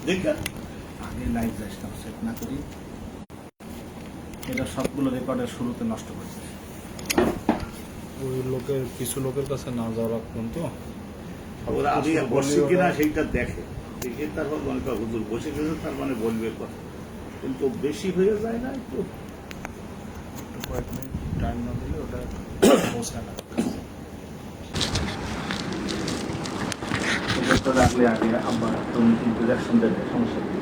দেখে আগে live লাইসটা set না করি, এটা সবগুলো রেকর্ডের শুরুতে নষ্ট করছে। ওই লোকের কিছু লোকের কাছে না যাওয়া রাখবেন তো, ওরা আমি বসছি কিনা সেইটা দেখে, দেখে তারপর মনে কর হুজুর বসে গেছে, তার মানে বলবে কথা, কিন্তু বেশি হয়ে যায় না একটু। কয়েক মিনিট টাইম না দিলে ওটা পৌঁছায় না। রাখলে আগে আমার তুমি ইন্টারাকশন দেবে, সমস্যা নেই।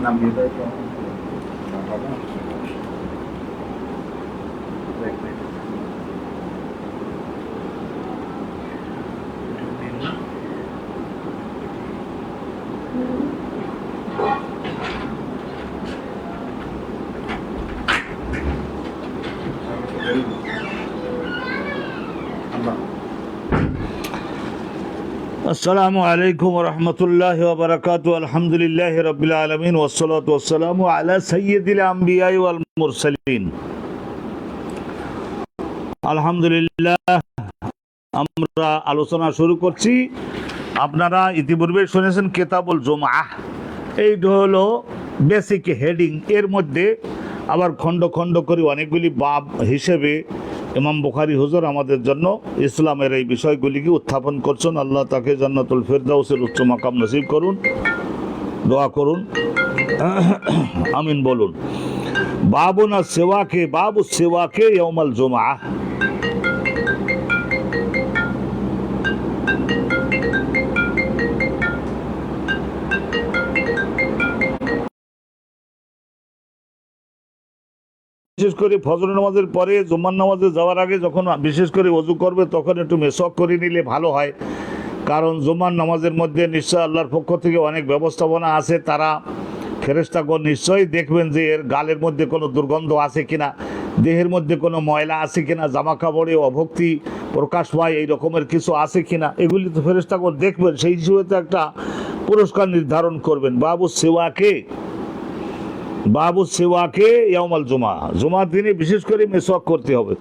নাম দিয়ে দেয় তো হবে না। আসসালামু আলাইকুম ওয়া রাহমাতুল্লাহি ওয়া বারাকাতুহু। আলহামদুলিল্লাহি রাব্বিল আলামিন ওয়াসসালাতু ওয়াসসালামু আলা সাইয়্যিদিল আমবিয়া ওয়াল মুরসালিন। আলহামদুলিল্লাহ, আমরা আলোচনা শুরু করছি। আপনারা ইতিপূর্বে শুনেছেন কিতাবুল জুমআহ, এইটা হলো বেসিক হেডিং। এর মধ্যে আবার খণ্ড খণ্ড করে অনেকগুলি বাব হিসেবে ইমাম বুখারী হুজুর আমাদের জন্য ইসলামের এই বিষয়গুলিকে উত্থাপন করছেন। আল্লাহ তাকে জান্নাতুল ফেরদাউসের উচ্চ মাকাম নসিব করুন, দোয়া করুন, আমিন বলুন। বাবুনা সেওয়াকে, বাবু সেওয়াকে ইয়াউমাল জুমআহ। বিশেষ করে ফজর নামাজের পরে জুম্মার নামাজে যাওয়ার আগে যখন বিশেষ করে ওযু করবে তখন একটু মেসওয়াক করে নিলে ভালো হয়। কারণ জুম্মার নামাজের মধ্যে নিশ্চয় আল্লাহর পক্ষ থেকে অনেক ব্যবস্থাপনা আছে। তারা ফেরেশতাগণ নিশ্চয়ই দেখবেন যে এর গালের মধ্যে কোনো দুর্গন্ধ আছে কিনা, দেহের মধ্যে কোনো ময়লা আছে কিনা, জামা কাপড়ে অভক্তি প্রকাশ পায় এই রকমের কিছু আছে কিনা, এগুলি তো ফেরেশতাগণ দেখবেন। সেই হিসেবে তো একটা পুরস্কার নির্ধারণ করবেন। বাবু সেওয়াকে ইয়াউমাল জুমা, জুমার দিনে বিশেষ করে মেসওয়াক করতে হবে।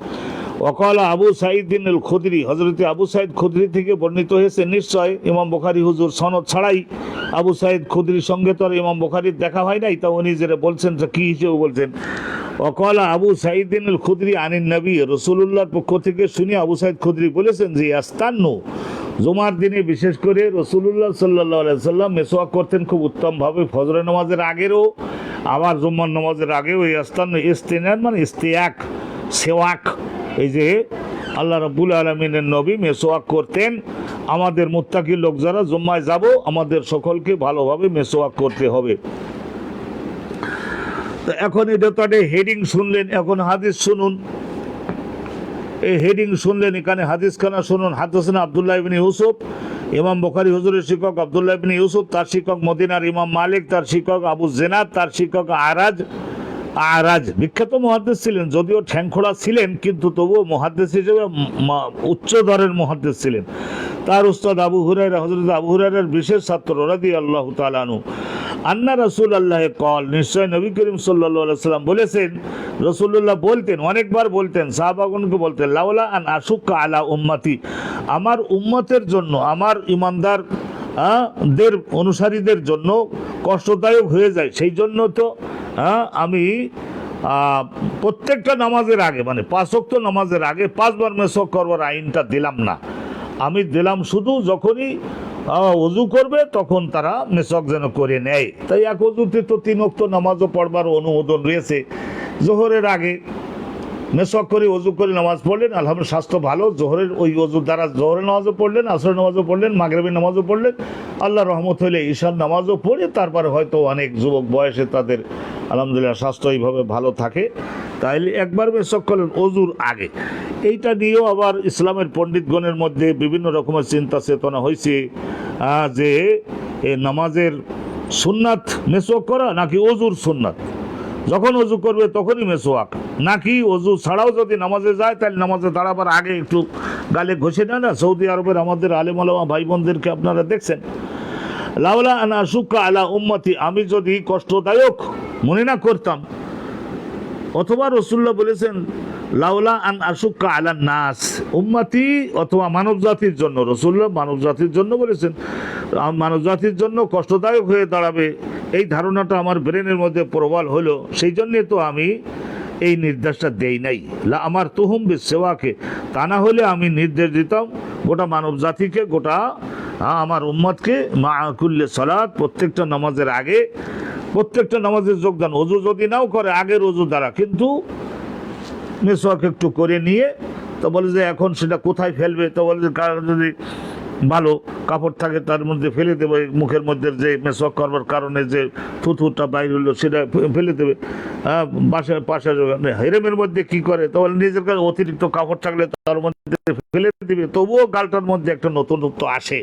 ওয়াকাল আবু সাঈদ আল খুদরি, হযরত আবু সাঈদ খুদরি থেকে বর্ণিত হয়েছে, নিশ্চয় ইমাম বুখারী হুজুর সনদ ছাড়াই আবু সাঈদ খুদরির সঙ্গে তো ইমাম বুখারীর দেখা হয় নাই, তা উনি যেটা বলছেন কি হিসেবে বলছেন। ওয়াকাল আবু সাঈদ আল খুদরি আনিন নবী, রাসূলুল্লাহর পক্ষ থেকে শুনি আবু সাঈদ খুদরি বলেছেন যে ইয়াস্তান্নু, জুমার দিনে বিশেষ করে রাসূলুল্লাহ সাল্লাল্লাহু আলাইহি সাল্লাম মেসওয়াক করতেন খুব উত্তমভাবে, ফজরের নামাজের আগেরও আবার জুম্মার নামাজের আগেও। এই আস্তান্ন ইস্তিনান মানে ইস্তিয়াক, সেওয়াক, এই যে আল্লাহ রাব্বুল আলামিনের নবী মেসওয়াক করতেন। আমাদের মুত্তাকি লোক যারা জুম্মায় যাব, আমাদের সকলকে ভালোভাবে মেসওয়াক করতে হবে। তো এখন এটা তো একটা হেডিং শুনলেন, এখন হাদিস শুনুন। এই হেডিং শুনলেন, এখানে হাদিস খানা শুনুন। হাদাসানা আব্দুল্লাহ ইবনে ইউসুফ, ইমাম বুখারী হুজুরের শিক্ষক আব্দুল্লাহ ইবনে ইউসুফ, তার শিক্ষক মদিনার ইমাম মালিক, তার শিক্ষক আবু জিনাদ, তার শিক্ষক আরাজ বিখ্যাত মুহাদ্দিস ছিলেন, যদিও ঠ্যাংখোড়া ছিলেন কিন্তু তবুও মুহাদ্দিস হিসেবে উচ্চ দরের মুহাদ্দিস ছিলেন। তার উস্তাদ আবু হুরায়রা, হযরত আবু হুরায়রার বিশেষ ছাত্র রাদিয়াল্লাহু তাআলা আনহু, আন্না রাসূলুল্লাহ কল, নিশ্চয় নবী করিম সাল্লাল্লাহু আলাইহি সাল্লাম বলেছেন, রাসূলুল্লাহ বলতেন, অনেকবার বলতেন, সাহাবাগণকে বলতেন, লাউলা আন আশুক্কা আলা উম্মতি, আমার উম্মতের জন্য, আমার ঈমানদার দের অনুসারীদের জন্য কষ্টদায়ক হয়ে যায়, সেই জন্য তো আমি প্রত্যেকটা নামাজের আগে, মানে 5 ওয়াক্ত নামাজের আগে 5 বার মেসওয়াক করবার আইনটা দিলাম না। আমি দিলাম শুধু যখনই ওযু করবে তখন তারা মেসওয়াক যেন করে নেয়। তাই এক ওযুতে তো 3 ওয়াক্ত নামাজও পড়বার অনুমোদন রয়েছে। জোহরের আগে মেসওয়াক করে ওযু করে নামাজ পড়লেন, আলহামদুলিল্লাহ স্বাস্থ্য ভালো। জোহরের ওই ওযুর দ্বারা জোহরের নামাজও পড়লেন, আসরের নামাজও পড়লেন, মাগরিবের নামাজও পড়লেন, আল্লাহর রহমত হলে ঈশার নামাজও পড়ে তারপরে হয়তো অনেক যুবক বয়সে তাদের আলহামদুলিল্লাহ স্বাস্থ্য এইভাবে ভালো থাকে, তাইলে একবার মেসওয়াক করলেন ওযুর আগে। এইটা নিয়েও আবার ইসলামের পণ্ডিতগণের মধ্যে বিভিন্ন রকমের চিন্তা চেতনা হয়েছে যে এই নামাজের সুন্নাত মেসওয়াক করা নাকি ওযুর সুন্নাত। যখন ওযু করবে তখনই মেসওয়াক, নাকি ওযু ছাড়াও যদি নামাজে যায় তাহলে নামাজে দাঁড়াবার আগে একটু গালে ঘষে নেয় না, সৌদি আরবের আমাদের আলেম ওলামা ভাই বোনদেরকে আপনারা দেখছেন। লাউলা আন আশুক্কা আলা উম্মতি, আমি যদি কষ্টদায়ক মনে না করতাম, অথবা রাসূলুল্লাহ বলেছেন লাউলা আন আশুক্কা আলা নাস উম্মতি, অথবা মানব জাতির জন্য, রাসূলুল্লাহ মানব জাতির জন্য বলেছেন, মানব জাতির জন্য কষ্টদায়ক হয়ে দাঁড়াবে এই ধারণাটা আমার ব্রেনের মধ্যে প্রবল হলো, সেই জন্যে তো আমি এই নির্দেশটা দেই নাই। আমার তুহুম বিসওয়াকে, তা না হলে আমি নির্দেশ দিতাম গোটা মানব জাতিকে, গোটা আমার উম্মতকে, মা কুল্লে সালাত, প্রত্যেকটা নামাজের আগে, প্রত্যেকটা নামাজের যোগদান, ওযু যদি নাও করে আগের ওযু দ্বারা, কিন্তু মেসওয়াক একটু করে নিয়ে, তো বলে যে এখন সেটা কোথায় ফেলবে, তো বলে যে যদি ভালো কাপড় থাকে তার মধ্যে ফেলে দেবে, মুখের মধ্যে যে মেসওয়াক করবার কারণে যে থুথুটা বাইর হলো সেটা ফেলে দেবে। বাসায় পাশে হেরেমের মধ্যে কি করে, তো বলে নিজের কাছে অতিরিক্ত কাপড় থাকলে তার মধ্যে ফেলে দেবে, তবুও গালটার মধ্যে একটা নতুনত্ব আসে।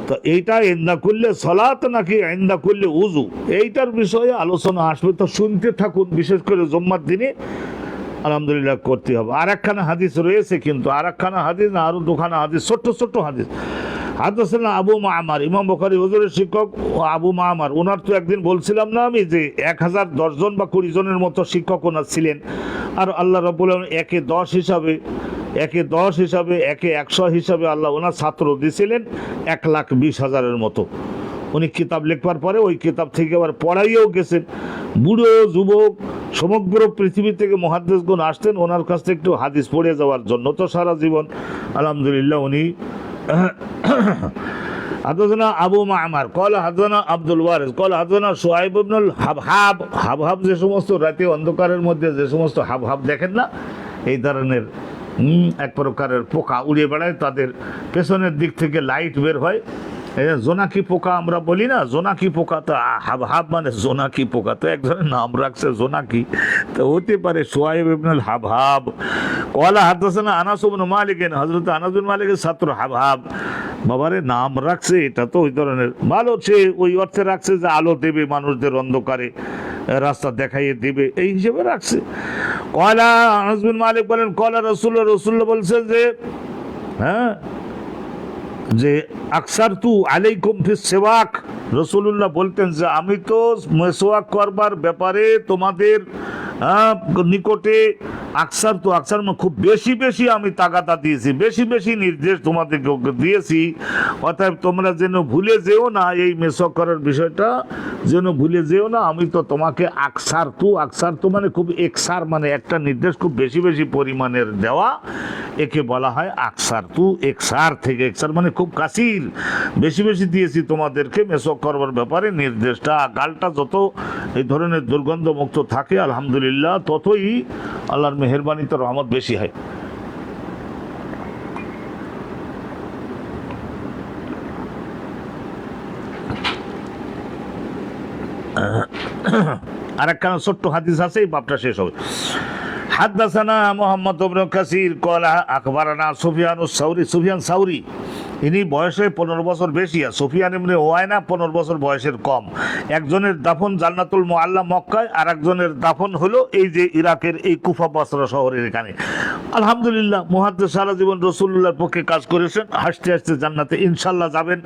তো এইটা ইন্দা করলে সলাত নাকি ইন্দা করলে উজু, এইটার বিষয়ে আলোচনা আসবে, তো শুনতে থাকুন। বিশেষ করে জুম্মার দিনে আলহামদুলিল্লাহ করতে হবে। আর একখানা হাদিস রয়েছে, কিন্তু আর একখানা হাদিস না, আরো দুখানা হাদিস, ছোট্ট ছোট্ট হাদিস। হাদাসানা আবু মামার, ইমাম বুখারী হুজুরের শিক্ষক আবু মামার, ওনার তো একদিন বলছিলাম না আমি যে 1010 জন বা 20 জনের মতো শিক্ষক ওনার ছিলেন, আর আল্লাহ রাব্বুল আলামিন একে 10 হিসাবে, একে 10 হিসাবে, একে 100 হিসাবে আল্লাহ ওনার ছাত্র দিয়েছিলেন 1,20,000-এর মতো। উনি কিতাব লেখবার পরে ওই কিতাব থেকে আবার পড়াইও গেছেন। বুড়ো যুবক সমগ্র পৃথিবী থেকে মুহাদ্দিসগণ আসতেন ওনার কাছ থেকে একটু হাদিস পড়ে যাওয়ার জন্য, তো সারা জীবন আলহামদুলিল্লাহ উনি হাদাসানা আবু মামার কলা হাদাসানা আব্দুল ওয়ারিস কলা হাদাসানা শুআইব ইবনুল হাবহাব। হাবহাব যে সমস্ত রাতে অন্ধকারের মধ্যে যে সমস্ত হাবহাব দেখেন না, এই ধরনের এক প্রকারের পোকা উড়ে বেড়ায়, তাদের পেছনের দিক থেকে লাইট বের হয়, জোনাকি পোকা আমরা বলি না, জোনাকি পোকা, তো হাবহাব মানে জোনাকি পোকা, তো এক ধরনের নাম রাখছে জোনাকি, তো হতে পারে শুআইব ইবনুল হাবহাব। কলা হাদাসানা আনাস ইবনে মালিক, হযরত আনাস বিন মালিকের ছাত্র হাবহাব। বাবারে নাম রাখছে, এটা তো ওই ধরনের ভালো, সে ওই অর্থে রাখছে যে আলো দেবে মানুষদের, অন্ধকারে রাস্তা দেখাইয়ে দিবে, এই হিসেবে রাখছে। কলা আনাস বিন মালিক বলেন কলা রাসূলুল্লাহ বলছেন যে, হ্যাঁ, যে আকসার তু আলাইকুম ফিস সিওয়াক, রাসূলুল্লাহ বলতেন যে আমি তো মেসওয়াক করবার ব্যাপারে তোমাদের নিকটে আকসার তো আকসার খুব বেশি বেশি আমি তাগাদা দিয়েছি, বেশি বেশি নির্দেশ তোমাদেরকে দিয়েছি, অতএব তোমরা যেন ভুলে যেও না, এই মেসওয়াক করার বিষয়টা যেন ভুলে যেও না। আমি তো তোমাকে আকসার তু মানে খুব একসার, মানে একটা নির্দেশ খুব বেশি বেশি পরিমাণের দেওয়া, একে বলা হয় আকসার তু। একসার থেকে একসার মানে খুব কাসির, বেশি বেশি দিয়েছি তোমাদেরকে মেসওয়াক করবার ব্যাপারে নির্দেশটা। গালটা যত এই ধরনের দুর্গন্ধমুক্ত থাকে আলহামদুলিল্লাহ, ততই আল্লাহর মেহেরবানিতে রহমত বেশি হয়। আর একখানা ছোট্ট হাদিস আছে, এই বাপটা শেষ হবে। হাদাসানা মুহাম্মদ ইবনে কাসির ক্বালা আখবারানা সুফিয়ানুস সাউরি, সুফিয়ান সাউরি, ইনি বয়সে 15 বছর বেশি, আর সুফিয়ান ইবনে ওয়াইনা 15 বছর বয়সের কম। একজনের দাফন জান্নাতুল মুআল্লা মক্কায়, আর একজনের দাফন হলো এই যে ইরাকের এই কুফা বসরা শহরের এখানে। আলহামদুলিল্লাহ মুহাদ্দিস সারা জীবন রাসূলুল্লাহর পক্ষে কাজ করেছেন, হাসতে হাসতে জান্নাতে ইনশাআল্লাহ যাবেন।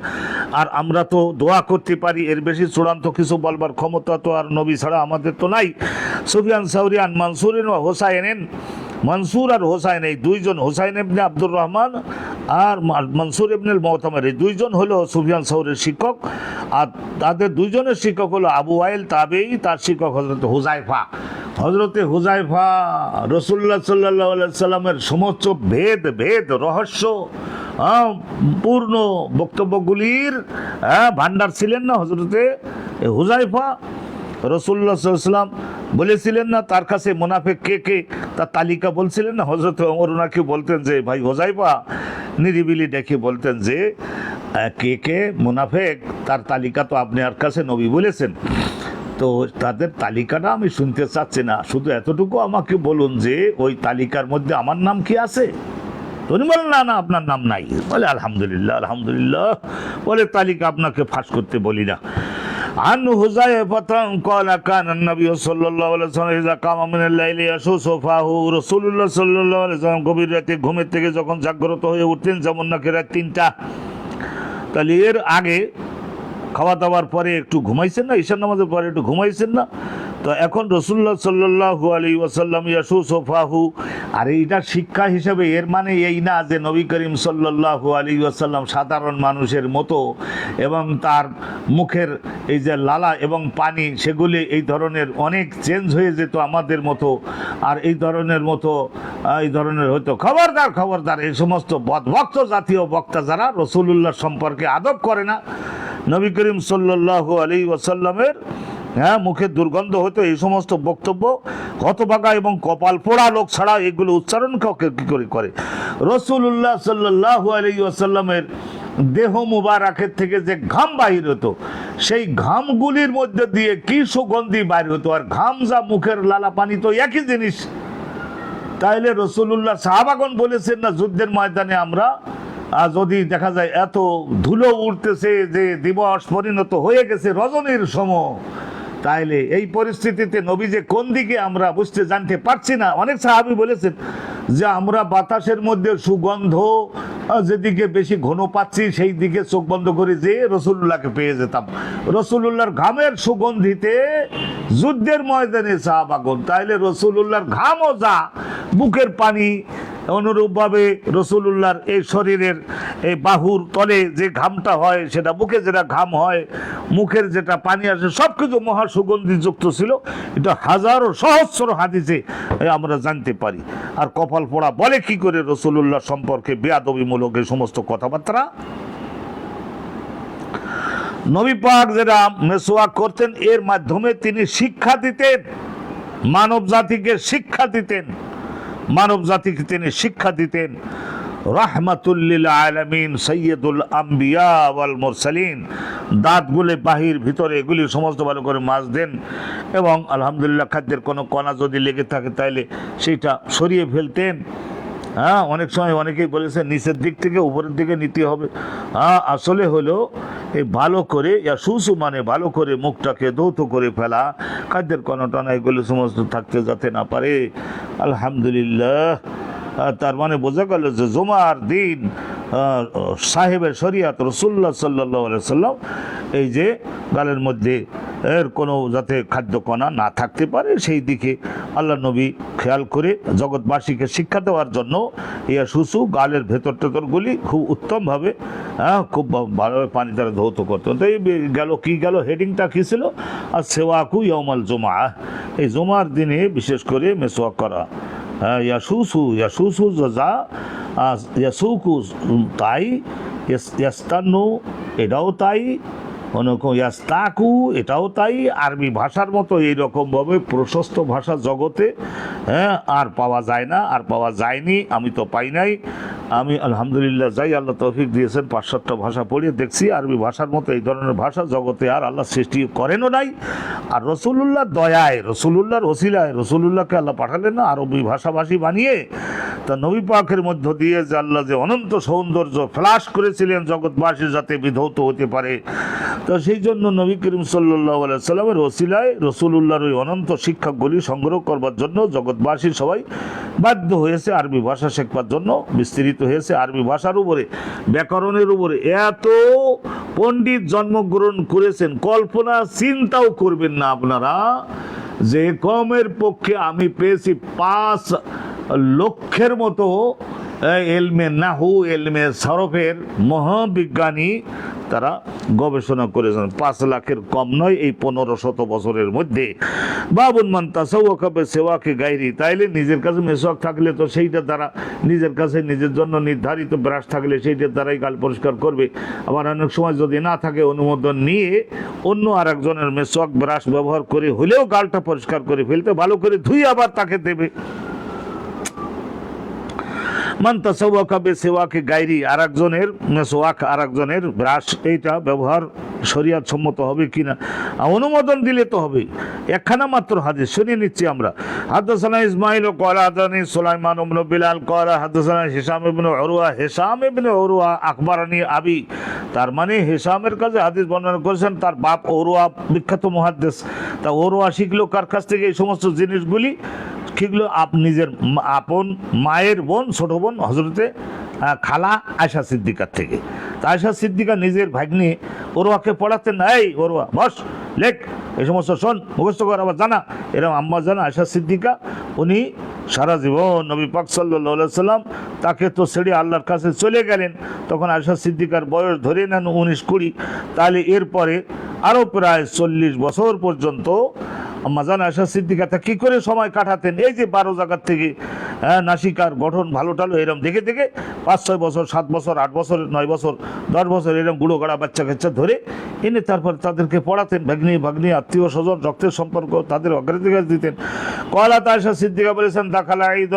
আর আমরা তো দোয়া করতে পারি, এর বেশি চূড়ান্ত কিছু বলবার ক্ষমতা তো আর নবী ছাড়া আমাদের তো নাই। সুফিয়ান সাউরি আন মানসুরিন ওয়া হুসাইনিন, মনসুর আর হোসাইন, এই দুইজন, হোসাইন ইবনে আব্দুর রহমান আর মনসুর ইবনুল মুতামির, এই দুইজন হলো সুফিয়ান সাউরির শিক্ষক। আর তাদের দুইজনের শিক্ষক হলো আবু ওয়াইল তাবেঈ, তার শিক্ষক হযরত হুযায়ফা। হযরতে হুযায়ফা রাসূলুল্লাহ সাল্লাল্লাহু আলাইহি সাল্লামের সমস্ত ভেদ রহস্য পূর্ণ বক্তব্যগুলির ভান্ডার ছিলেন না হযরতে হুযায়ফা। রাসূলুল্লাহ সাল্লাল্লাহু আলাইহি সাল্লাম বলেছিলেন না তার কাছে মুনাফিক কে কে, তার তালিকা বলছিলেন না। হযরত ওমর ওনাকে বলতেন যে ভাই হুযায়ফা, নিরিবিলি ডেকে বলতেন যে কে কে মুনাফিক, তার তালিকা তো আপনার কাছে নবী বলেছেন, তো তাদের তালিকাটা আমি শুনতে চাচ্ছি না, শুধু এতটুকু আমাকে বলুন যে ওই তালিকার মধ্যে আমার নাম কি আছে। উনি বলেন না না আপনার নাম নাই। বলে আলহামদুলিল্লাহ আলহামদুলিল্লাহ, বলে তালিকা আপনাকে ফাঁস করতে বলি না। عن حذيفة قال كان النبي صلى الله عليه وسلم إذا قام من الليل يشوس فاه রাসূলুল্লাহ সাল্লাল্লাহু আলাইহি ওয়াসাল্লাম গভীর রাতে ঘুমের থেকে যখন জাগ্রত হয়ে উঠতেন, যেমন নাকি রাত 3টা, তাহলে এর আগে খাওয়া দাওয়ার পরে একটু ঘুমাইছেন না, ঈশার নামাজের পরে একটু ঘুমাইছেন না? তো এখন রাসূলুল্লাহ সাল্লাল্লাহু আলাইহি ওয়াসাল্লাম ইয়াসুসু ফাহু, আর এইটা শিক্ষা হিসেবে এর মানে এই না যে নবী করিম সাল্লাল্লাহু আলাইহি ওয়াসাল্লাম সাধারণ মানুষের মতো এবং তার মুখের এই যে লালা এবং পানি সেগুলি এই ধরনের অনেক চেঞ্জ হয়ে যেত আমাদের মতো, আর এই ধরনের হয়তো। খবরদার খবরদার, এই সমস্ত বদভক্ত জাতীয় বক্তা যারা রাসূলুল্লাহ সম্পর্কে আদব করে না, নবী করিম সাল্লাল্লাহু আলাইহি ওয়াসাল্লামের মুখে দুর্গন্ধ হতো, এই সমস্ত বক্তব্য হতভাগা এবং কপাল পোড়া লোক ছাড়া এগুলো উচ্চারণ কি করে। রাসূলুল্লাহ সাল্লাল্লাহু আলাইহি ওয়াসাল্লামের দেহ মুবারাকের থেকে যে ঘাম বাহির হতো, সেই ঘামগুলির মধ্যে দিয়ে কি সুগন্ধি বাইর হতো, আর ঘাম যা মুখের লালা পানি তো একই জিনিস। তাইলে রাসূলুল্লাহ সাহাবাগণ বলেছেন না, যুদ্ধের ময়দানে আমরা যদি দেখা যায় এত ধুলো উঠতেছে যে দিবস পরিণত হয়ে গেছে রজনীর সময়, তাইলে এই পরিস্থিতিতে নবী যে কোন দিকে আমরা জানতে পারছি না। অনেক সাহাবী বলেছেন যে আমরা বাতাসের মধ্যে সুগন্ধ যেদিকে বেশি ঘন পাচ্ছি সেই দিকে চোখ বন্ধ করে যে রাসূলুল্লাহকে পেয়ে যেতাম। রাসূলুল্লাহর ঘামের সুগন্ধিতে যুদ্ধের ময়দানে সাহাবাগণ, তাইলে রাসূলুল্লাহর ঘামও যা বুকের পানি, অনুরূপভাবে রাসূলুল্লাহর এই শরীরের এই বাহুর তলে যে ঘামটা হয়, সেটা বুকে যেটা ঘাম হয়, মুখের যেটা পানি আসে, সব কিছু মহা সুগন্ধিযুক্ত ছিল। এটা হাজারো সহস্র হাদিসে আমরা জানতে পারি। আর কপাল পোড়া বলে কি করে রাসূলুল্লাহ সম্পর্কে বেয়াদবিমূলক এই সমস্ত কথাবার্তা। নবী পাক যেটা মেসওয়াক করতেন, এর মাধ্যমে তিনি শিক্ষা দিতেন, মানব জাতিকে শিক্ষা দিতেন, তিনি শিক্ষা দিতেন। রাহমাতুল লিল আলামিন সাইয়্যিদুল আম্বিয়া ওয়াল মুরসালিন, দাঁতগুলি বাহির ভিতরে এগুলি সমস্ত ভালো করে মাজতেন, এবং আলহামদুলিল্লাহ খাদ্যের কোনো কণা যদি লেগে থাকে তাহলে সেইটা সরিয়ে ফেলতেন। অনেক সময় অনেকেই বলেছে নিচের দিক থেকে উপরের দিকে নিতে হবে। আসলে হলো এই ভালো করে ইয়াসুসু মানে ভালো করে মুখটাকে ধৌত করে ফেলা, খাদ্যের কণা টনা এগুলো সমস্ত থাকতে যাতে না পারে। আলহামদুলিল্লাহ, তার মানে বোঝা গেল যে জুমার দিন সাহেবের শরিয়াত রাসূলুল্লাহ সাল্লাল্লাহু আলাইহি সাল্লাম এই যে গালের মধ্যে এর কোনো যাতে খাদ্যকণা না থাকতে পারে সেই দিকে আল্লাহ নবী খেয়াল করে জগৎবাসীকে শিক্ষা দেওয়ার জন্য ইয়া সুসু গালের ভেতর টেতরগুলি খুব উত্তমভাবে খুব ভালোভাবে পানি দ্বারা ধৌত করতেন। তো এই গেল হেডিংটা কী ছিল? আর সেওয়াকু ইয়াউমাল জুমা, এই জুমার দিনে বিশেষ করে মেসওয়াক করা। ইয়াসুসু যা ইয়াসুকু তাই, ইয়াস্তান্নু এটাও তাই, ইয়াস্তাকু এটাও তাই। আরবি ভাষার মতো এইরকমভাবে প্রশস্ত ভাষা জগতে আর পাওয়া যায় না, আর পাওয়া যায়নি, আমি তো পাই নাই। আমি আলহামদুলিল্লাহ যাই, আল্লাহ তৌফিক দিয়েছেন, 5-7টা ভাষা পড়িয়ে দেখছি, আরবি ভাষার মতো এই ধরনের ভাষা জগতে আর আল্লাহ সৃষ্টি করেনও নাই। আর রাসূলুল্লাহর দয়ায়, রাসূলুল্লাহর ওসিলায় রাসূলুল্লাহকে আল্লাহ পাঠালেন না আরবি ভাষাভাষী বানিয়ে। তা নবী পাকের মধ্য দিয়ে যে আল্লাহ যে অনন্ত সৌন্দর্য ফ্লাশ করেছিলেন জগৎবাসী যাতে বিধৌত হতে পারে, তো সেই জন্য নবী করিম সাল্লাল্লাহু আলাইহি সাল্লামের ওসিলায় রাসূলুল্লাহর ওই অনন্ত শিক্ষাগুলি সংগ্রহ করবার জন্য জগৎবাসী সবাই বাধ্য হয়েছে আরবি ভাষা শেখবার জন্য, বিস্তৃত হয়েছে আরবি ভাষার উপরে, ব্যাকরণের উপরে। এত পণ্ডিত জন্মগ্রহণ করেছেন, কল্পনা চিন্তাও করবেন না আপনারা যে কমের পক্ষে আমি পেয়েছি 5 লক্ষের মতো এলমে নাহু, এলমে সরফের মহাবিজ্ঞানী তারা গবেষণা করেছেন। 5 লাখের কম নয় এই 1500 বছরের মধ্যে। বাবুন মান তাসাওয়াকা বিসওয়াকি গায়রি, তাইলে নিজের কাছে মেসওয়াক থাকলে তো সেইটা দ্বারা নিজের কাছে নিজের জন্য নির্ধারিত ব্রাশ থাকলে সেইটার দ্বারাই গাল পরিষ্কার করবে। আবার অনেক সময় যদি না থাকে অনুমোদন নিয়ে অন্য আরেকজনের মেসওয়াক ব্রাশ ব্যবহার করে হলেও গালটা পরিষ্কার করে ফেলতে, ভালো করে ধুয়ে আবার তাকে দেবে। মান তাসাওয়াকা বিসওয়াকি গায়রি, আরেকজনের মেসওয়াক আরেকজনের ব্রাশ এইটা ব্যবহার শরিয়াত সম্মত হবে কিনা অনুমোদন দিলে তো হবে। একখানা মাত্র হাদিস শুনে নিচ্ছি আমরা। হাদাসানা ইসমাঈল ক্বালা হাদাসানি সুলাইমান ইবনে বিলাল ক্বালা হাদাসানা হিশাম ইবনে উরওয়া, হিশাম ইবনে উরওয়া আখবারানি আবি, তার মানে হিসামের কাছে হাদিস বর্ণনা করেছেন তার বাপ ওরওয়া, বিখ্যাত মুহাদ্দিস। তা ওরওয়া শিখলো কার কাছ থেকে এই সমস্ত জিনিসগুলি? শিখলো নিজের আপন মায়ের বোন, ছোট বোন হজরতে খালা আয়সা সিদ্দিকার থেকে। তা আয়সা সিদ্দিকা নিজের ভাগ্নি ওরওয়াকে পড়াতেন, এই ওরওয়া বস, লেখ, এই সমস্ত শোন, মুখস্থ কর, আবার জানা। এরকম আম্মা জানা আয়সা সিদ্দিকা, উনি সারা জীবন নবী পাক সাল্লাল্লাহু আলাইহি সাল্লাম তাকে তো ছেড়ে আল্লাহর কাছে চলে গেলেন, তখন আয়সা সিদ্দিকার বয়স ধরে নেন 19-20। তাহলে এরপরে আরও প্রায় 40 বছর পর্যন্ত আম্মাজান আয়সা সিদ্দিকা তা কী করে সময় কাটাতেন? এই যে 12 জায়গার থেকে নাসিকার গঠন ভালো টালো এরম দেখে দেখে 5-6 বছর, 7 বছর, 8 বছর, 9 বছর, 10 বছর এরম গুঁড়ো গাড়া বাচ্চা কাচ্চা ধরে এনে তারপর তাদেরকে পড়াতেন। ভাগ্নি আত্মীয় স্বজন রক্তের সম্পর্ক তাদের অগ্রাধিকার দিতেন। কলাত আয়সা সিদ্দিকা বলেছেন দাখালা ঈদ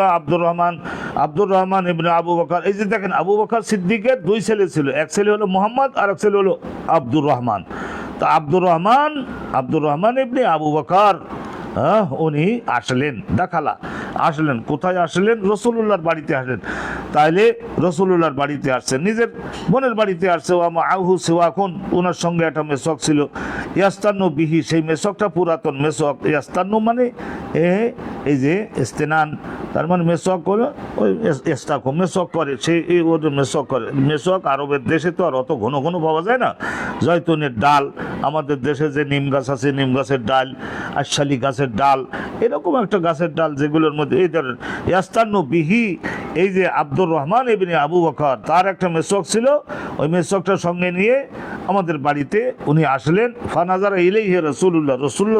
আব্দুর রহমান ইবনে আবু বকর। এই যে দেখেন, আবু বকর সিদ্দিকের 2 ছেলে ছিল, এক ছেলে হলো মোহাম্মদ আর এক ছেলে হলো আব্দুর রহমান। তা আব্দুর রহমান ইবনে আবু বকর উনি আসলেন, দাখালা আসলেন। কোথায় আসলেন? রসুলুল্লাহর বাড়িতে আসলেন। তাইলে রসুলুল্লাহর বাড়িতে আসছেন, নিজের বোনের বাড়িতে আসছে। আহু সিওয়াকুন, ওনার সঙ্গে একটা মেসক ছিল। ইয়াস্তান্নু বিহি, সেই মেসকটা পুরাতন মেসক। ইয়াস্তান্নু মানে এই যে ইস্তেনান, তার মানে মেসক করে ওই এস্তাকো মেসক করে, সে ওর মেসক করে। মেসক আরবের দেশে তো আর অত ঘন ঘন পাওয়া যায় না। জয়তুনের ডাল, আমাদের দেশে যে নিম গাছ আছে, নিম গাছের ডাল, আশালি গাছের ডাল, এরকম একটা গাছের ডাল যেগুলোর মধ্যে এই ধরনের ইয়াস্তান্নু বিহি। এই যে আব্দুর রহমান ইবনে আবু বকর, তার একটা মেসক ছিল, ওই মেসকটা সঙ্গে নিয়ে আমাদের বাড়িতে উনি আসলেন। ফানাজারা ইলাইহি রাসূলুল্লাহ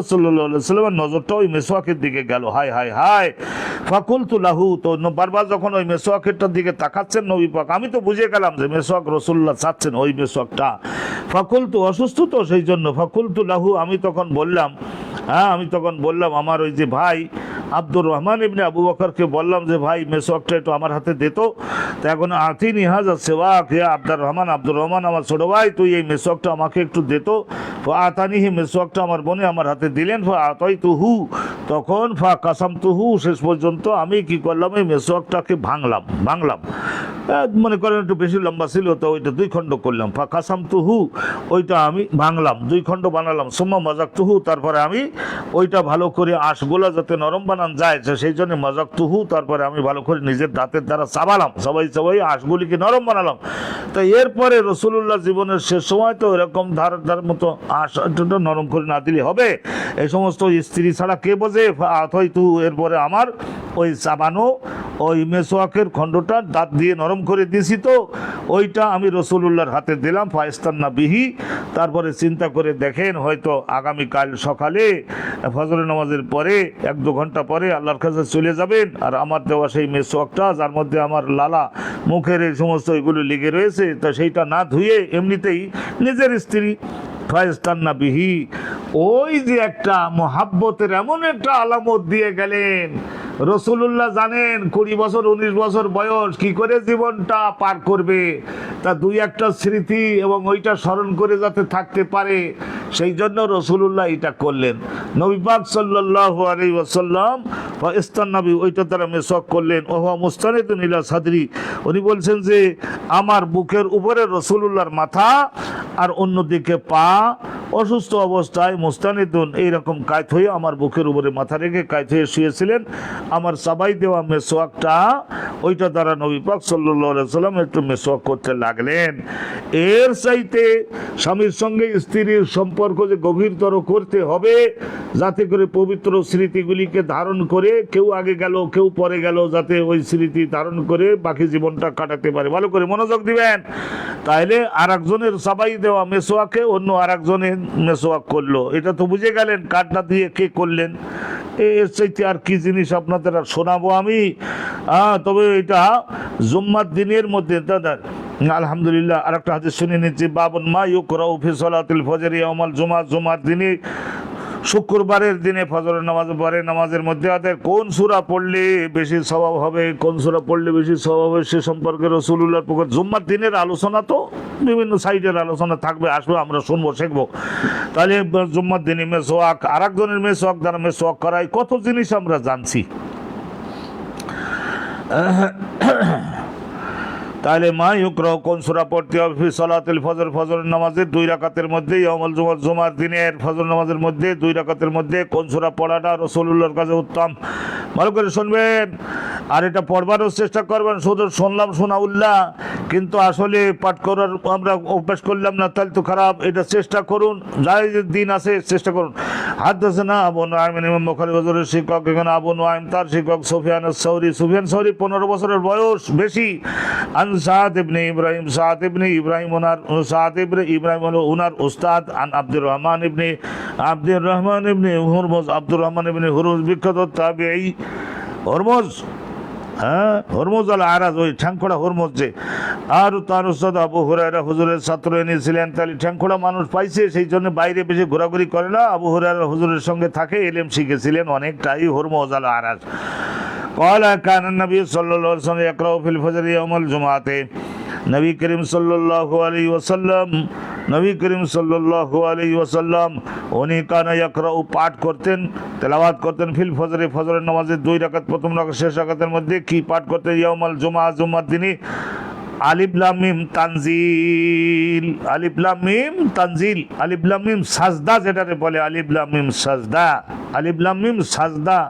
সাল্লাল্লাহু আলাইহি ওয়াসাল্লামের নজরটা ওই মেসওয়াকের দিকে গেল। হায় হায় হায়, ফাকুলতু লাহু, তো বারবার যখন ওই মেসওয়াকেরটার দিকে তাকাচ্ছেন নবী পাক, আমি তো বুঝে গেলাম যে মেসওয়াক রাসূলুল্লাহ চাচ্ছেন ওই মেসওয়াকটা। ফাকুলতু, অসুস্থ তো সেই জন্য, ফাকুলতু লাহু, আমি তখন বললাম আমার ওই যে ভাই আব্দুর রহমান ইবনে আবু বকরকে বললাম যে ভাই মেসওয়াকটা একটু আমার হাতে দিত। তা এখন আতিনি হাজা সেওয়াক, হে আব্দুর রহমান আমার ছোট ভাই, তুই এই মেসওয়াকটা আমাকে একটু দিত। আতানিহি, মেসওয়াকটা আমার বোনে আমার হাতে দিলেন। আতাইতুহু, তখন কাসামতুহু, শেষ পর্যন্ত আমি কি করলাম, এই মেসওয়াকটাকে ভাঙলাম। মনে করেন একটু বেশি লম্বা ছিল, তো ওইটা 2 খণ্ড করলাম। কাসামতুহু, ওইটা আমি ভাঙলাম, 2 খণ্ড বানালাম। সুম্মা মাজাকতুহু, তারপরে আমি ওইটা ভালো করে আঁশগুলা যাতে নরম বানান যায় সেই জন্য মাজাকতুহু, তারপরে আমি ভালো করে নিজের দাঁতের দ্বারা চাবালাম, সবাই আঁশগুলিকে নরম বানালাম। তো এরপরে রসুলুল্লাহ জীবনের শেষ সময় তো এরকম ধার মতো আঁশটা নরম করে না দিলে হবে? এই সমস্ত স্ত্রী ছাড়া কে বোঝে? হয়তো এরপরে আমার ওই চাবানো ওই মেসওয়াকের খণ্ডটা দাঁত দিয়ে নরম করে দিয়েছি, তো ওইটা আমি রসুলুল্লাহর হাতে দিলাম। ফাইস্তান্না বিহি, তারপরে চিন্তা করে দেখেন হয়তো আগামীকাল সকালে ফজরের নামাজের পরে 1-2 ঘন্টা পরে আল্লাহর কাছে চলে যাবেন, আর আমার দেওয়া সেই মেসওয়াকটা, যার মধ্যে আমার লালা মুখের এই সমস্ত এগুলো লেগে রয়েছে, তা সেইটা না ধুয়ে এমনিতেই নিজের স্ত্রী ফাইস্তান্না বিহি, ওই যে একটা মোহাব্বতের এমন একটা আলামত দিয়ে গেলেন। রসুলুল্লাহ জানেন 20 বছর 19 বছর বয়স কি করে জীবনটা পার করবে, তা 2-1টা স্মৃতি এবং ওইটা স্মরণ করে যাতে থাকতে পারে, সেই জন্য রসুলুল্লাহ এটা করলেন। নবী পাক সাল্লাল্লাহু আলাইহি ওয়াসাল্লাম ফাইস্তান্নাবি, ওইটা তারা মেসওয়াক করলেন। ওয়া মুস্তানিদুন ইলা সাদরি, উনি বলছেন যে আমার বুকের উপরে রসুলুল্লাহর মাথা আর অন্যদিকে পা, অসুস্থ অবস্থায় মুস্তানিদুন, এইরকম কায়ত হয়ে আমার বুকের উপরে মাথা রেখে কায়ত হয়ে শুয়েছিলেন। আমার সাবাই দেওয়া মেসওয়াকটা, ওইটা দ্বারা নবী পাক সাল্লাল্লাহু আলাইহি ওয়াসাল্লাম একটু মেসওয়াক করতে লাগলেন। এর চাইতে স্বামীর সঙ্গে স্ত্রীর সম্পর্ক যে গভীরতর করতে হবে, যাতে করে পবিত্র স্মৃতিগুলিকে ধারণ করে, কেউ আগে গেল কেউ পরে গেল, যাতে ওই স্মৃতি ধারণ করে বাকি জীবনটা কাটাতে পারে। ভালো করে মনোযোগ দিবেন। তাইলে আর একজনের সাবাই দেওয়া মেসওয়াকে অন্য আর একজনের মেসওয়াক করলো, এটা তো বুঝে গেলেন কাঠটা দিয়ে কে করলেন। এর চাইতে আর কি জিনিস আপনাদের আর শোনাবো আমি? তবে এটা জুম্মার দিনের মধ্যে দাদা আলহামদুলিল্লাহ। আর একটা হাদিস শুনে নিচ্ছি, বাবুন মা ইউকরাউ ফি সালাতিল ফজর ইয়াউমাল জুমআ, জুমার দিনে, শুক্রবারের দিনে ফজরের নামাজ পরে নামাজের মধ্যে কোন সূরা পড়লে বেশি সওয়াব হবে, কোন সূরা পড়লে বেশি সওয়াব হবে, সে সম্পর্কে রাসূলুল্লাহর পক্ষ জুম্মার দিনের আলোচনা তো বিভিন্ন সাইডের আলোচনা থাকবে, আসবে, আমরা শুনবো শিখবো। তাহলে জুম্মার দিনে মেসওয়াক, আর একজনের মেসওয়াক দ্বারা মেসওয়াক করায় কত জিনিস আমরা জানছি। তাহলে মা ইউকরাউ কোন সূরা পড়তে হবে ফি সালাতুল ফজর, ফজরের নামাজের 2 রাকাতের মধ্যে, ইয়াউমুল জুমআহ, জুমার দিনের ফজর নামাজের মধ্যে 2 রাকাতের মধ্যে কোন সূরা পড়াটা রাসূলুল্লাহর কাছে উত্তম। ভালো করে শুনবেন আর এটা পড়বারও চেষ্টা করবেন। শুধু শুনলাম শোনাউল্লাহ, কিন্তু আসলে পাঠ করার আমরা অভ্যাস করলাম না, তাহলে তো খারাপ। এটা চেষ্টা করুন, যাই দিন আছে চেষ্টা করুন। হাদাসানা আবু নুআইম, ইমাম বুখারী হুজুরের শিক্ষক, এখানে আবু নুআইম তার শিক্ষক সুফিয়ান আস-সাউরি। সুফিয়ান সাউরি 15 বছরের বয়স বেশি। আন সাদ ইবনে ইব্রাহিম, সাদ ইবনে ইব্রাহিম ওনার, সাদ ইবনে ইব্রাহিম হলো ওনার উস্তাদ। আন আব্দুর রহমান ইবনে হুরমুজ, আব্দুর রহমান ইবনে হুরমুজ বিখ্যাত তাবিঈ। হরমুজ, হ্যাঁ হরমুজ আল আরাজ, ওই ঠ্যাংখোড়া হরমুজ যে। আর তার উস্তাদ আবু হুরায়রা হুজুরের ছাত্র এনেছিলেন। তাহলে ঠ্যাংখোড়া মানুষ পাইছে, সেই জন্য বাইরে বেশি ঘোরাঘুরি করে না, আবু হুরায়রা হুজুরের সঙ্গে থাকে, এলেম শিখেছিলেন অনেকটাই। হরমুজ আল আরাজ قال كان النبي صلى الله عليه وسلم يقرأ في الفجر يوم الجمعة। নবী করিম সাল্লাল্লাহু আলাইহি ওয়াসাল্লাম, নবী করিম সাল্লাল্লাহু আলাইহি ওয়াসাল্লাম উনি কানা ইয়াকরাউ পাঠ করতেন, তেলাওয়াত করতেন ফিল ফজরে, ফজরের নামাজের 2 রাকাত, প্রথম রাকাত শেষ রাকাতের মধ্যে কি পাঠ করতেন? ইয়াউমাল জুমআহ, জুমার দিনে আলিফ লাম মিম তানজিল, আলিফ লাম মিম তানজিল, আলিফ লাম মিম সাজদা যেটাকে বলে, আলিফ লাম মিম সাজদা, আলিফ লাম মিম সাজদা।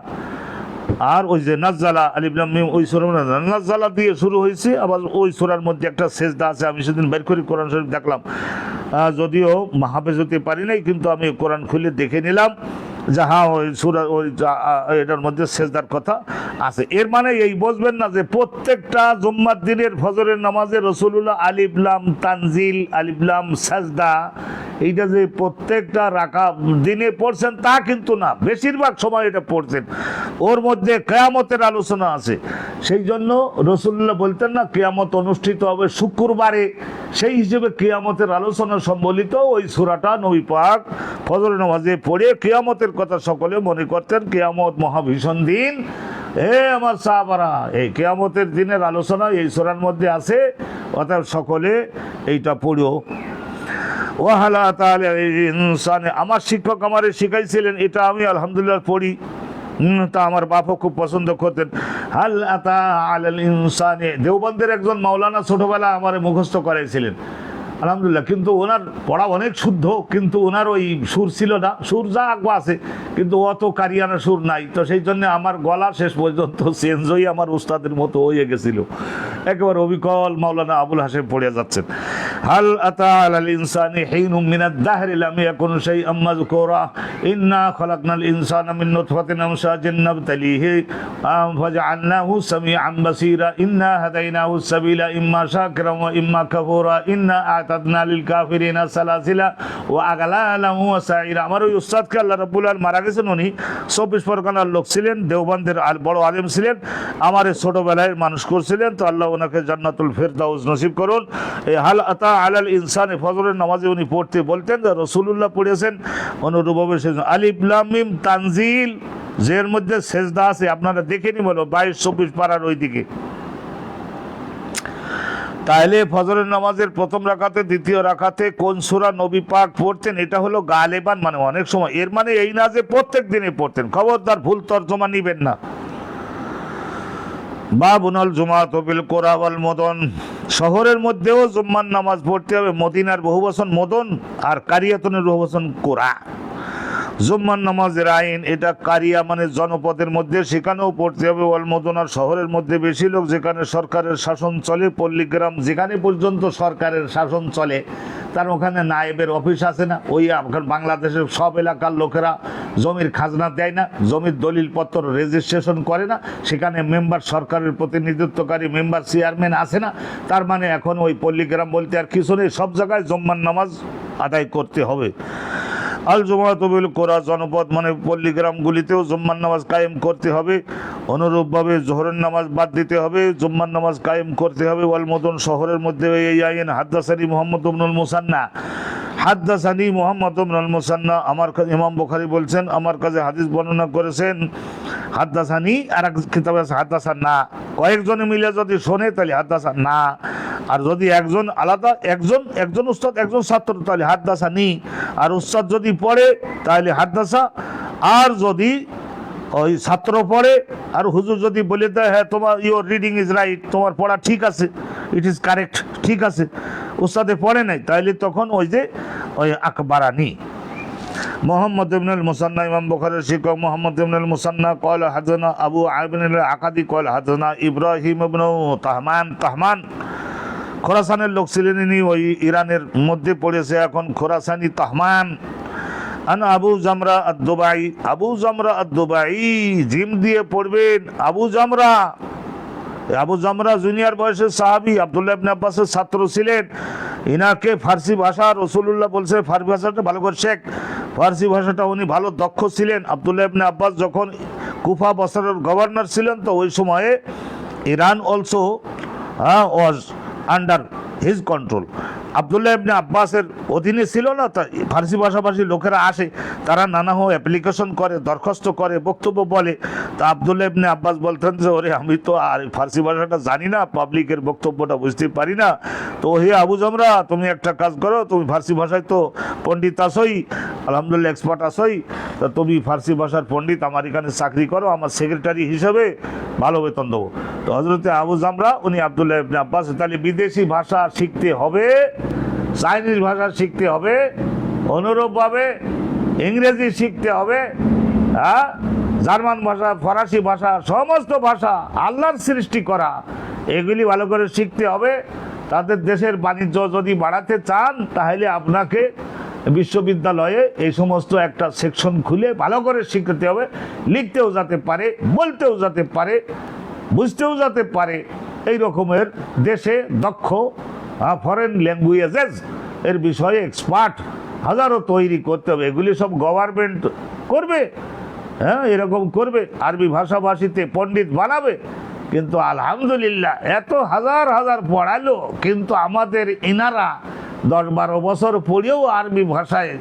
আর ওই যে নাজ্জালা, আলিফ লাম মিম, ওই সূরা নাজ্জালা দিয়ে শুরু হয়েছে, আবার ওই সূরার মধ্যে একটা সেজদা আছে। আমি সেদিন বের করে কোরআন শরীফ দেখলাম, যদিও হাফেজ হতে পারি নাই, কিন্তু আমি কোরআন খুলে দেখে নিলাম যাহা ওই সূরা, ওই এটার মধ্যে সেজদার কথা আছে। এর মানে এই বুঝবেন না যে প্রত্যেকটা জুম্মার দিনের ফজরের নামাজে রাসূলুল্লাহ আলিফ লাম তানজিল, আলিফ লাম সাজদা, এইটা যে প্রত্যেকটা রাকা দিনে পড়ছেন তা কিন্তু না, বেশিরভাগ সময় এটা পড়ছেন। ওর মধ্যে কিয়ামতের আলোচনা আছে, সেই জন্য রাসূলুল্লাহ বলতেন না কিয়ামত অনুষ্ঠিত হবে শুক্রবারে, সেই হিসেবে কিয়ামতের আলোচনা সম্বলিত ওই সূরাটা নবী পাক ফজরের নামাজে পড়ে কিয়ামতের কথা সকলে মনে করতেন। কিয়ামত মহাভীষণ দিন, আমার সাহাবারা, এই কিয়ামতের দিনের আলোচনা এই সূরার মধ্যে আছে, অতএব সকলে এইটা পড়ো। ওয়াহালা তাআলা ইনসানে, আমার শিক্ষক আমারে শিখাইছিলেন, এটা আমি আলহামদুলিল্লাহ পড়ি, তা আমার বাপও খুব পছন্দ করতেন। হাল আতা আলাল ইনসানে, দেওবন্দের একজন মাওলানা ছোটবেলা আমারে মুখস্থ করাইছিলেন আলহামদুলিল্লাহ, কিন্তু ওনার পড়া অনেক শুদ্ধ, কিন্তু ওনার ওই সুর ছিল না, সুর যা আগবা আছে কিন্তু অত কারিয়ানা সুর নাই, তো সেই জন্য আমার গলা শেষ পর্যন্ত চেঞ্জ হয়ে আমার উস্তাদের মতো হয়ে গেছিল, একেবারে অবিকল মাওলানা আবুল হাশেম পড়ে যাচ্ছেন। হাল আতা আলাল ইনসানি হিনুম মিনাদ দাহরি লাম ইয়াকুন শাইআম মাযকুরা ইন্না খালাকনাল ইনসানা মিন নুতফাতিন আমশাজিন নাবতালিহি ফাজআলনাহু সামিআন বাসীরা ইন্না হাদাইনাহু সাবিলা ইম্মা শাকিরান ওয়া ইম্মা কাফুরা ইন্না আ'তাদনা লিল কাফিরিনা সালাসিলা ওয়া আগলালাহু ওয়া সাইরা। আমার ওই উস্তাদকে আল্লাহ রাব্বুল আলামিন মারা গেছেন, উনি 24 পরগনার লোক ছিলেন, দেওবন্দের বড় আলেম ছিলেন, আমার ছোটবেলায় মানুষ করছিলেন, তো আল্লাহ ওনাকে জান্নাতুল ফেরদাউস নসিব করুন। এই হাল আতা আলাল ইনসানে ফজরের নামাজে উনি পড়তে বলতেন, রাসূলুল্লাহ পড়েছেন অনুরূপভাবে। আলিফ লাম মিম তানজিল, যের মধ্যে সেজদা আছে, আপনারা দেখে নি বলো 22-24 পারার ওইদিকে। তাহলে ফজরের নামাজের প্রথম রাকাতে, দ্বিতীয় রাকাতে কোন সূরা নবী পাক পড়তেন, এটা হলো গালেবান, মানে অনেক সময়। এর মানে এই না যে প্রত্যেক দিনে পড়তেন, খবরদার ভুল তর্জমা নিবেন না। বাবুনাল জুমাআতু বিল কুরা ওয়াল মুদন, শহরের মধ্যেও জুম্মার নামাজ পড়তে হবে। মদিনার বহুবচন মদন আর কারিয়াতুনের বহুবচন কুরা। জুম্মার নামাজের আইন, এটা কারিয়া মানে জনপদের মধ্যে, সেখানেও পড়তে হবে। ওয়াল মুদন, আর শহরের মধ্যে বেশি লোক যেখানে সরকারের শাসন চলে, পল্লীগ্রাম যেখানে পর্যন্ত সরকারের শাসন চলে, তার ওখানে নায়েবের অফিস আছে না, ওই এখন বাংলাদেশের সব এলাকার লোকেরা জমির খাজনা দেয় না, জমির দলিলপত্র রেজিস্ট্রেশন করে না, সেখানে মেম্বার, সরকারের প্রতিনিধিত্বকারী মেম্বার, চেয়ারম্যান আছে না, তার মানে এখন ওই পল্লীগ্রাম বলতে আর কিছু নেই, সব জায়গায় জুম্মার নামাজ আদায় করতে হবে। আল জুমাআতু বিল কুরা, জনপদ মানে পল্লীগ্রামগুলিতেও জুম্মার নামাজ কায়েম করতে হবে। অনুরূপভাবে জোহরের নামাজ বাদ দিতে হবে, জুম্মার নামাজ কায়েম করতে হবে। ওয়াল মুদন, শহরের মধ্যে এই আইন। হাদ্দাসানি মুহাম্মদ ইবনুল মুসান্না, হাদ্দাসানি মুহাম্মদ ইবনুল মুসান্না, আমার কাছে ইমাম বুখারী বলছেন, আমার কাছে হাদিস বর্ণনা করেছেন। হাদ্দাসানি, আর এক কিতাবে আছে হাদ্দাসান না, কয়েকজনে মিলে যদি শোনে তাহলে হাদ্দাসান না, আর যদি একজন আলাদা, একজন উস্তাদ একজন ছাত্র তাহলে হাদ্দাসানি, আর উস্তাদ যদি পড়ে তাহলে হাদ্দাসা, আর যদি ওই ছাত্র পড়ে, আর হুজুর যদি বলে দেয় হ্যাঁ তোমার ইউর রিডিং ইজ রাইট, তোমার পড়া ঠিক আছে, ইট ইজ কারেক্ট, ঠিক আছে, উস্তাদে পড়ে নাই, তাইলে তখন ওই যে ওই আকবারানি। মোহাম্মদ ইবনুল মুসান্না, ইমাম বুখারীর শিক্ষক মোহাম্মদ ইবনুল মুসান্না কল হাদানা আবু আবিন আল আকাদি কল হাদানা ইব্রাহিম ইবনু তাহমান খোরাসানের লোক ছিলেন ইনি, ওই ইরানের মধ্যে পড়েছে এখন খোরাসানি তাহমান। আন আবু জামরা আদ-দুবাই, আবু জামরা আদ-দুবাই, জিম দিয়ে পড়বেন আবু জামরা। আবু জামরা জুনিয়র বয়সের সাহাবী, আব্দুল্লাহ ইবনে আব্বাসের ছাত্র ছিলেন। ইনাকে ফার্সি ভাষা রাসূলুল্লাহ বলছে ফার্সি ভাষাটা ভালো করে শেখ, ফার্সি ভাষাটা উনি ভালো দক্ষ ছিলেন। আব্দুল্লাহ ইবনে আব্বাস যখন কুফা বসরার গভর্নর ছিলেন, তো ওই সময়ে Iran also was under his control. Abdullah ইবনে আব্বাসের অধীনে ছিল না, তা ফার্সি ভাষাভাষী লোকেরা আসে, তারা নানা অ্যাপ্লিকেশন করে, দরখাস্ত করে, বক্তব্য বলে। তা আব্দুল্লাহ ইবনে আব্বাস বলতেন যে ওরে আমি তো আর ফার্সি ভাষাটা জানি না, পাবলিকের বক্তব্যটা বুঝতে পারি না, তো হে আবু জামরা তুমি একটা কাজ করো, তুমি ফার্সি ভাষায় তো পণ্ডিত আসোই, আলহামদুলিল্লাহ এক্সপার্ট আসোই, তা তুমি ফার্সি ভাষার পণ্ডিত, আমার এখানে চাকরি করো, আমার সেক্রেটারি হিসেবে ভালো বেতন দেবো। তো হজরতে আবু জামরা উনি আব্দুল্লাহ ইবনে আব্বাস, তাহলে বিদেশি ভাষা শিখতে হবে, চাইনিজ ভাষা শিখতে হবে, অনুরূপভাবে ইংরেজি শিখতে হবে, হ্যাঁ, জার্মান ভাষা, ফরাসি ভাষা, সমস্ত ভাষা আল্লাহর সৃষ্টি করা, এগুলি ভালো করে শিখতে হবে। তাদের দেশের বাণিজ্য যদি বাড়াতে চান, তাহলে আপনাকে বিশ্ববিদ্যালয়ে এই সমস্ত একটা সেকশন খুলে ভালো করে শিখতে হবে, লিখতেও যাতে পারে, বলতেও যাতে পারে, বুঝতেও যাতে পারে, এই রকমের দেশে দক্ষ ফরেন ল্যাঙ্গুয়েজেস এর বিষয়ে এক্সপার্ট হাজারো তৈরি করতে হবে। এগুলি সব গভর্নমেন্ট করবে, হ্যাঁ, এরকম করবে, আরবি ভাষাভাষীতে পণ্ডিত বানাবে। কিন্তু আলহামদুলিল্লাহ এত হাজার হাজার পড়ালো, কিন্তু আমাদের ইনারা 10-12 বছর পড়েও আরবি ভাষায়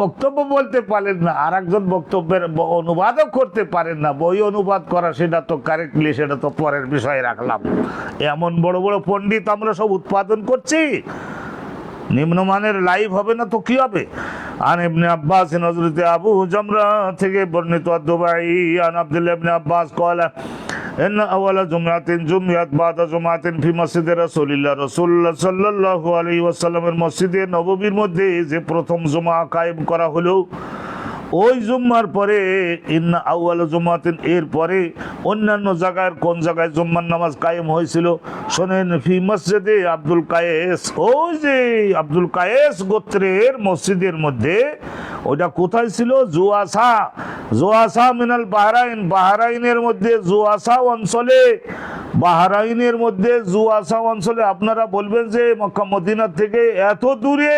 বক্তব্য বলতে পারেন না, আর একজন বক্তব্যের অনুবাদও করতে পারেন না। বই অনুবাদ করা সেটা তো কারেক্টলি, সেটা তো পরের বিষয়ে রাখলাম। এমন বড় বড় পণ্ডিত আমরা সব উৎপাদন করছি, নিম্নমানের লাইভ হবে না তো কি হবে? আন ইবনে আব্বাস হযরত আবু জামরা থেকে বর্ণিত দুবাই আন আব্দুল্লাহ ইবনে আব্বাস কয়লা إن أول جمعة جمعت بعد جمعة في مسجد رسول الله সাল্লাল্লাহু আলাইহি ওয়াসাল্লামের মসজিদে নববীর মধ্যে যে প্রথম জুমা কায়েম করা হলো, ওই জুম্মার পরে ইন্না আউয়াল জুমাতিন, এর পরে অন্যান্য জায়গায় কোন জায়গায় জুম্মার নামাজ কায়েম হয়েছিল শোনেন, ফি মসজিদে আব্দুল কায়েস, ওই যে আব্দুল কায়েস গোত্রের মসজিদের মধ্যে। ওটা কোথায় ছিল? জুয়াসা, জুয়াসা মিনাল বাহরাইন, বাহরাইনের মধ্যে জুয়াসা অঞ্চলে, বাহরাইনের মধ্যে জুয়াসা অঞ্চলে। আপনারা বলবেন যে মক্কা মদিনা থেকে এত দূরে,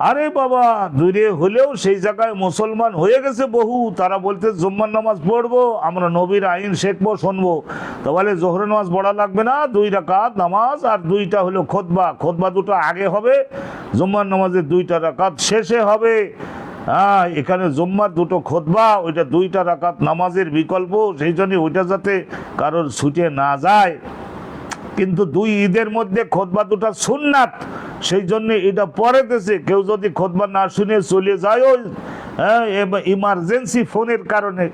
আরে বাবা দূরে হলেও সেই জায়গায় মুসলমান হয়ে গেছে বহু, তারা বলতে জুম্মার নামাজ পড়বো, আমরা নবীর আইন শিখবো, শুনবো। তাহলে জোহরের নামাজ পড়া লাগবে না, 2 রাকাত নামাজ, আর 2টা হলো খুতবা, খুতবা 2টা আগে হবে, জুম্মার নামাজের 2টা রাকাত শেষে হবে। হ্যাঁ, এখানে জুম্মার 2টো খুতবা, ওইটা 2টা রাকাত নামাজের বিকল্প, সেই জন্য ওইটা যাতে কারোর ছুটে না যায়। কিন্তু 2 ঈদের মধ্যে খুতবা 2টা সুন্নাত, সেই জন্য এটা পরে দেশে কেউ যদি খুতবা না শুনে চলে যায়, ওই ইমার্জেন্সি ফোনের কারণে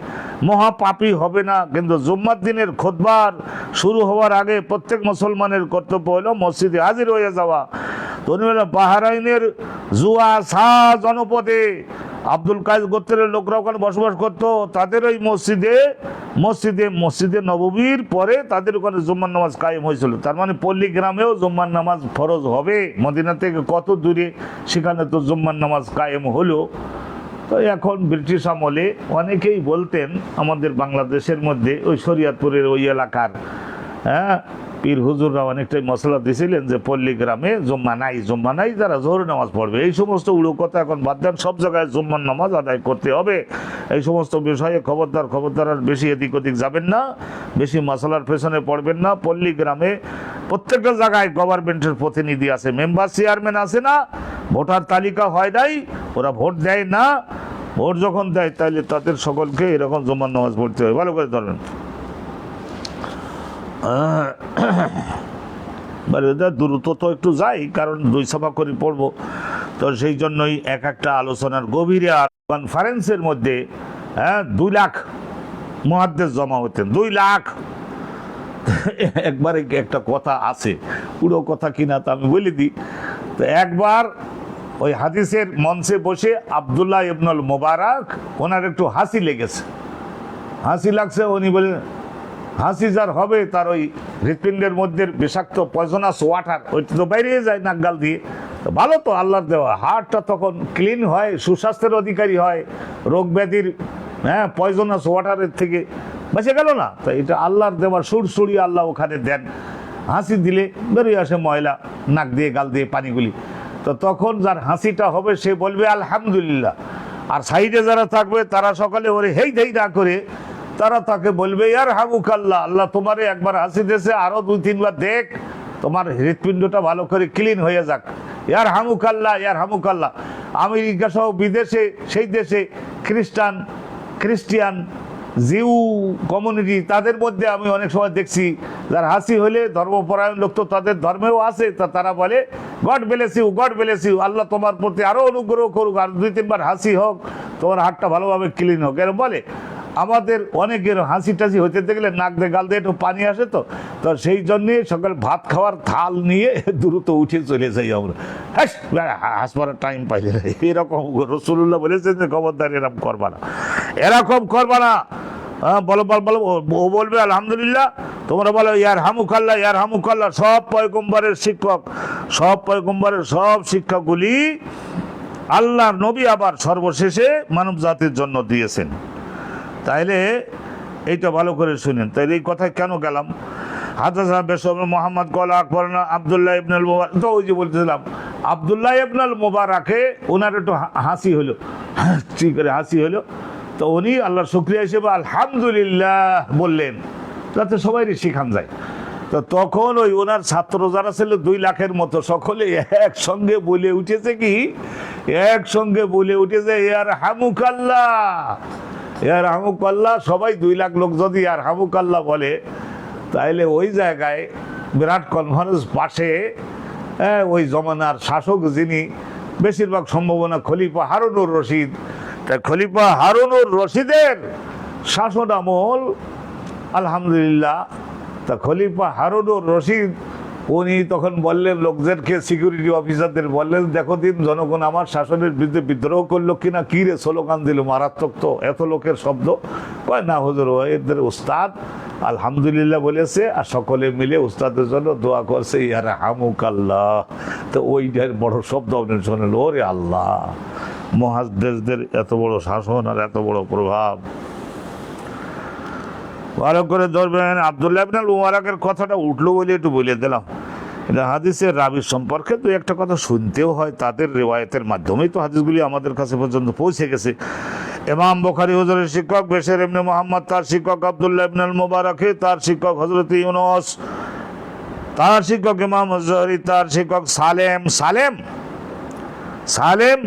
মহাপাপী হবে না। কিন্তু জুম্মার দিনের খুতবার শুরু হওয়ার আগে প্রত্যেক মুসলমানের কর্তব্য হলো মসজিদে হাজির হয়ে যাওয়া। তো বাহরাইনের জুয়াসা জনপদে আব্দুল কায়েস গোত্রের লোকরা ওখানে বসবাস করতো, তাদের ওই মসজিদে নববীর পরে তাদের ওখানে জুম্মার নামাজ কায়েম হয়েছিল। তার মানে পল্লী গ্রামেও জুম্মার নামাজ ফরজ হবে, মদিনা থেকে কত দূরে, সেখানে তো জুম্মার নামাজ কায়েম হলো। তো এখন ব্রিটিশ আমলে অনেকেই বলতেন আমাদের বাংলাদেশের মধ্যে ওই শরিয়তপুরের ওই এলাকার, হ্যাঁ, পীর হুজুররা অনেকটাই মশলা দিয়েছিলেন যে পল্লী গ্রামে জুম্মা নাই, যারা জোহর নামাজ পড়বে। এই সমস্ত উড়ো কথা এখন বাদ দেন, সব জায়গায় জুম্মার নামাজ আদায় করতে হবে। এই সমস্ত বিষয়ে খবরদার আর বেশি এদিক ওদিক যাবেন না, বেশি মশলার পেছনে পড়বেন না। পল্লী গ্রামে প্রত্যেকটা জায়গায় গভর্নমেন্টের প্রতিনিধি আছে, মেম্বার চেয়ারম্যান আছে না, ভোটার তালিকা হয় নাই, ওরা ভোট দেয় না, ভোট যখন দেয় তাহলে তাদের সকলকে এরকম জুম্মার নামাজ পড়তে হয়। ভালো করে ধরেন, দ্রুত তো একটু যাই, কারণ 2 সভা করে পড়বো, তো সেই জন্যই একটা আলোচনার গভীরে কনফারেন্সের মধ্যে 2 লাখ মুহাদ্দিস জমা হতেন 2 লাখ। একবারে একটা কথা আছে, পুরো কথা কিনা তা আমি বলে দিই। তো একবার ওই হাদিসের মঞ্চে বসে আব্দুল্লাহ ইবনুল মুবারক, ওনার একটু হাসি লেগেছে, হাসি লাগছে। উনি বলেন হাসি যার হবে তার ওই হৃৎপিণ্ডের মধ্যে বিষাক্ত পয়জনাস ওয়াটার ওইটা তো বাইরে যায় নাক গাল দিয়ে। তো ভালো তো আল্লাহর দেওয়া, হার্টটা তখন ক্লিন হয়, সুস্বাস্থ্যের অধিকারী হয়, রোগ ব্যাধির পয়জনাস ওয়াটারের থেকে বেঁচে গেল না। তো এটা আল্লাহর দেওয়ার সুরসুরি আল্লাহ ওখানে দেন। হাসি দিলে বেরিয়ে আসে ময়লা নাক দিয়ে গাল দিয়ে পানিগুলি। তো তখন যার হাসিটা হবে সে বলবে আলহামদুলিল্লাহ, আর সাইডে যারা থাকবে তারা সকালে ওরে হেই দেই না করে তারা তাকে বলবে ইয়ার হামুকাল্লাহ, আল্লাহ তোমারে একবার হাসি দিয়েছে, আরো 2-3 বার দেখ তোমার হৃৎপিণ্ডটা ভালো করে ক্লিন হয়ে যাক। ইয়ার হামুকাল্লাহ, ইয়ার হামুকাল্লাহ। আমেরিকা সহ বিদেশে সেই দেশে খ্রিস্টিয়ান জিউ কমিউনিটি, তাদের মধ্যে আমি অনেক সময় দেখছি যার হাসি হলে ধর্মপরায়ণ লোক তো তাদের ধর্মেও আছে, তা তারা বলে God bless you, God bless you, আল্লাহ তোমার প্রতি আরো অনুগ্রহ করুক, আর 2-3 বার হাসি হোক, তোমার হাতটা ভালোভাবে ক্লিন হোক, এর বলে। আমাদের অনেকের হাসি টাসি হতে দেখলে নাক দিয়ে গাল দিয়ে একটু পানি আসে, তো তো সেই জন্যে সকাল ভাত খাওয়ার থাল নিয়ে দ্রুত উঠে চলে যাই আমরা, হাসপার টাইম পাইলে। এরকম রাসূলুল্লাহ বলেছেন যে খবরদার এরকম করবা না, এরকম করবা না। বলো বলো বলো, ও বলবে আলহামদুলিল্লাহ, তোমরা বলো ইয়ার হামুকাল্লাহ, ইয়ার হামুকাল্লাহ। সব পয়গম্বরের শিক্ষক, সব পয়গম্বরের সব শিক্ষাগুলি আল্লাহর নবী আবার সর্বশেষে মানব জাতির জন্য দিয়েছেন। তাইলে এইটা ভালো করে শুনেন। তাইলে এই কথায় কেন গেলাম? হাদাসা বেসম মোহাম্মদ কলা আকবরনা আব্দুল্লাহ ইবনুল মুবারক, তো ওই যে বলতেছিলাম আব্দুল্লাহ ইবনুল মুবারকে ওনার একটু হাসি হলো, ঠিক করে হাসি হলো। তো উনি আল্লাহর শুকরিয়া হিসেবে আলহামদুলিল্লাহ বললেন, যাতে সবাইরই শিখান যায়। তো তখন ওই ওনার ছাত্র যারা ছিল 2 লাখের মতো, সকলে একসঙ্গে বলে উঠেছে কি, একসঙ্গে বলে উঠেছে ইয়ার হামুকাল্লাহ, ইয়ার হামুকাল্লাহ। সবাই 2 লাখ লোক যদি আর হামুকাল্লাহ বলে, তাইলে ওই জায়গায় বিরাট কনফারেন্স পাশে ওই জমানার শাসক যিনি বেশিরভাগ সম্ভাবনা খলিফা হারুনুর রশিদ, তা খলিফা হারুনুর রশিদের শাসন আমল আলহামদুলিল্লাহ। তা খলিফা হারুনুর রশিদ উনি তখন বললেন লোকদেরকে, সিকিউরিটি অফিসারদের বললেন, দেখো দিন জনগণ আমার শাসনের বিরুদ্ধে বিদ্রোহ করলো কিনা, কি রে স্লোগান দিল মারাত্মক, তো এত লোকের শব্দ। কয় না হুজুর, এদের উস্তাদ আলহামদুলিল্লাহ বলেছে, আর সকলে মিলে উস্তাদের জন্য দোয়া করছে ইয়ার হামুকাল্লাহ। তো ওইটার বড় শব্দ আপনি শোনেন, ওরে আল্লাহ, মুহাদ্দিসদের এত বড় শাসন আর এত বড় প্রভাব। ভালো করে ধরবেন। আব্দুল্লাহ ইবনুল মুবারকের কথাটা উঠলো বলে একটু বলে দিলাম। এটা হাদিসের রাবীর সম্পর্কে তো একটা কথা শুনতেও হয়, তাদের রিওয়ায়াতের মাধ্যমেই তো হাদিসগুলি আমাদের কাছে পর্যন্ত পৌঁছে গেছে। ইমাম বুখারী হুজুরের শিক্ষক বেশর ইবনে মুহাম্মদ, তার শিক্ষক আব্দুল্লাহ ইবনুল মুবারক, তার শিক্ষক হযরত ইউনূস, তার শিক্ষক ইমাম আয-যুহরি, তার শিক্ষক সালেম। সালেম সালেম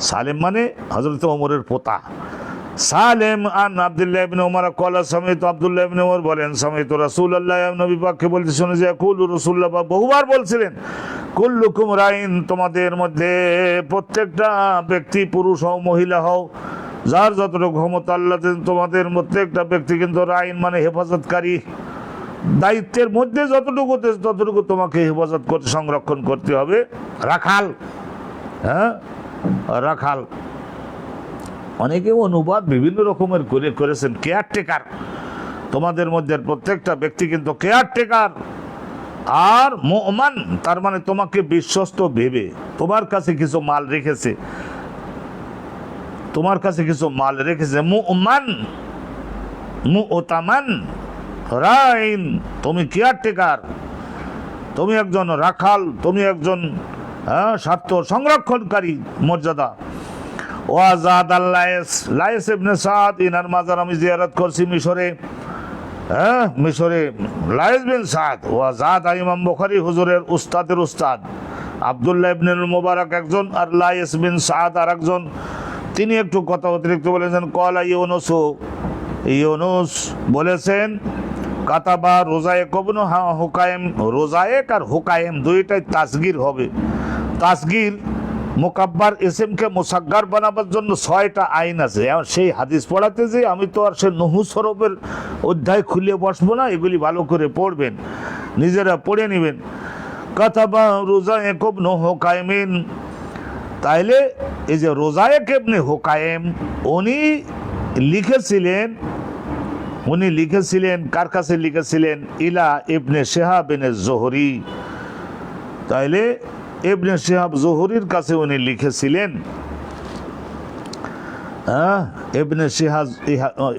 সালেম মানে হযরত ওমরের পোতা। সালেম আন আব্দুল্লাহ ইবনে উমর ক্বালা সামিতু, আব্দুল্লাহ ইবনে উমর বলেন সামিতু রাসূলুল্লাহ, নবী পাককে বলতে শুনে যে কুলু রাসূলুল্লাহ বহুবার বলছিলেন, কুল্লুকুম রাইন, তোমাদের মধ্যে প্রত্যেকটা ব্যক্তি, পুরুষ হও মহিলা হও, যার যতটুকু ক্ষমতা আল্লাহ দেন, তোমাদের প্রত্যেকটা ব্যক্তি কিন্তু রাইন মানে হেফাজতকারী, দায়িত্বের মধ্যে যতটুকু ততটুকু তোমাকে হেফাজত করতে, সংরক্ষণ করতে হবে। রাখাল, হ্যাঁ রাখাল, অনেকে অনুবাদ বিভিন্ন রকমের করেছেন। কেয়ারটেকার, তোমাদের মধ্যে প্রত্যেকটা ব্যক্তি কিন্তু কেয়ারটেকার। আর মুমান তার মানে তোমাকে বিশ্বস্ত ভেবে তোমার কাছে কিছু মাল রেখেছে, তোমার কাছে কিছু মাল রেখেছে। মুমান মুতামান রাইন, তুমি কেয়ারটেকার, তুমি একজন রাখাল, তুমি একজন স্বার্থ সংরক্ষণকারী মর্যাদা। ওয়াজাদ আল-লায়েস, লায়েস ইবনে সাদ, ইনার মাজার আমি জিয়ারত করছি মিশরে, মিশরে লায়েস বিন সাদ। ওয়াজাদ ইমাম বুখারী হুজুরের উস্তাদের উস্তাদ আব্দুল্লাহ ইবনুল মুবারক একজন, আর লায়েস বিন সাদ আর একজন। তিনি একটু কথা অতিরিক্ত বলেছেন। কলা ইউনুস, ইউনুস বলেছেন কাতাবা রোজায়েক ইবনে হুকায়েম, রোজায়েক আর হুকায়েম দুইটাই তাসগীর হবে। তাসগীর মোকাব্বার এসএমকে মুসাগ্গার বানাবার জন্য 6টা আইন আছে। এখন সেই হাদিস পড়াতে যে আমি তো আর সে নহু সরফের অধ্যায় খুলে বসবো না, এগুলি ভালো করে পড়বেন, নিজেরা পড়ে নেবেন। কাতাবা রোজায়েক ইবনে হুকাইমিন, তাইলে এই যে রোজায়েক ইবনে হুকাইম উনি লিখেছিলেন কার কাছে লিখেছিলেন? ইলা ইবনে শিহাব বিন জোহরি। তাইলে ইবনে শিহাব জোহরির কাছে উনি লিখেছিলেন।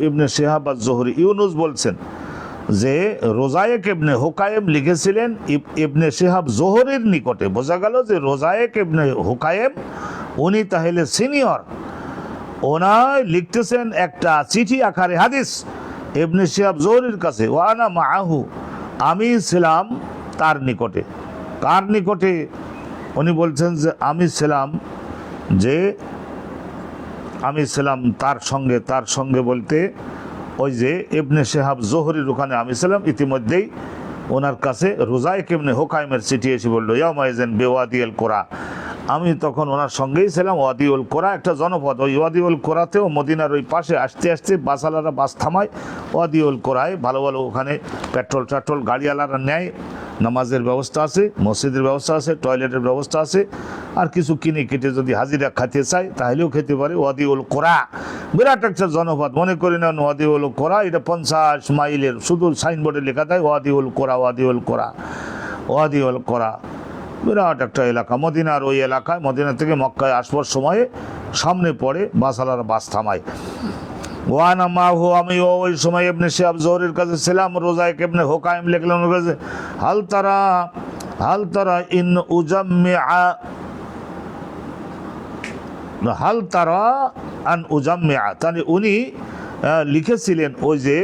ইবনে শিহাব জোহরি ইউনুস বলছেন যে রোজায়েক ইবনে হুকাইম লিখেছিলেন ইবনে শিহাব জোহরির নিকটে। বোঝা গেল যে রোজায়েক ইবনে হুকাইম উনি তাহলে সিনিয়র, ওনায় লিখতেছেন একটা চিঠি আকারে হাদিস ইবনে শিহাব জোহরির কাছে। ওয়ানা মাআহু, আমি ছিলাম তার নিকটে। কার নিকটে? উনি বলছেন যে আমি ছিলাম তার সঙ্গে বলতে ওই যে ইবনে শিহাব জোহরির ওখানে আমি ছিলাম। ইতিমধ্যেই ওনার কাছে রোজায়েক ইবনে হুকাইমের চিঠি এসে বললো ইয়াউমাইজিন বিওয়াদিল কোরা। আমি তখন ওনার সঙ্গেই ছিলাম। ওয়াদিউল কোরা একটা জনপদ, ওই ওয়াদিউল কোরাতেও মদিনার ওই পাশে আসতে আসতে বাসালারা বাস থামায় ওয়াদিউল কোরায়। ভালো ভালো ওখানে পেট্রোল গাড়িওয়ালারা নেয়, নামাজের ব্যবস্থা আছে, মসজিদের ব্যবস্থা আছে, টয়লেটের ব্যবস্থা আছে। আর কিছু কিনে কেটে যদি হাজিরা খেতে চায় তাহলেও খেতে পারে। ওয়াদিউল কোরা বিরাট একটা জনপদ, মনে করি না ওয়াদিউল কোরা এটা 50 মাইলের, শুধু সাইনবোর্ডে লেখা থাকে ওয়াদিউল কোরা। বিরাট একটা এলাকা মদিনার, ওই এলাকায় মদিনা থেকে মক্কায় আসবার সময়ে সামনে পড়ে বাসালার বাস থামায়। ওয়ানা মাহু, আমি ওই সময় ইবনে শিহাব জোহরির কাছে ছিলাম। রোজায়েক ইবনে হুকাইম লিখলেন ওর কাছে হাল তারা ইন উজাম্মিআ তাহলে উনি লিখেছিলেন ওই যে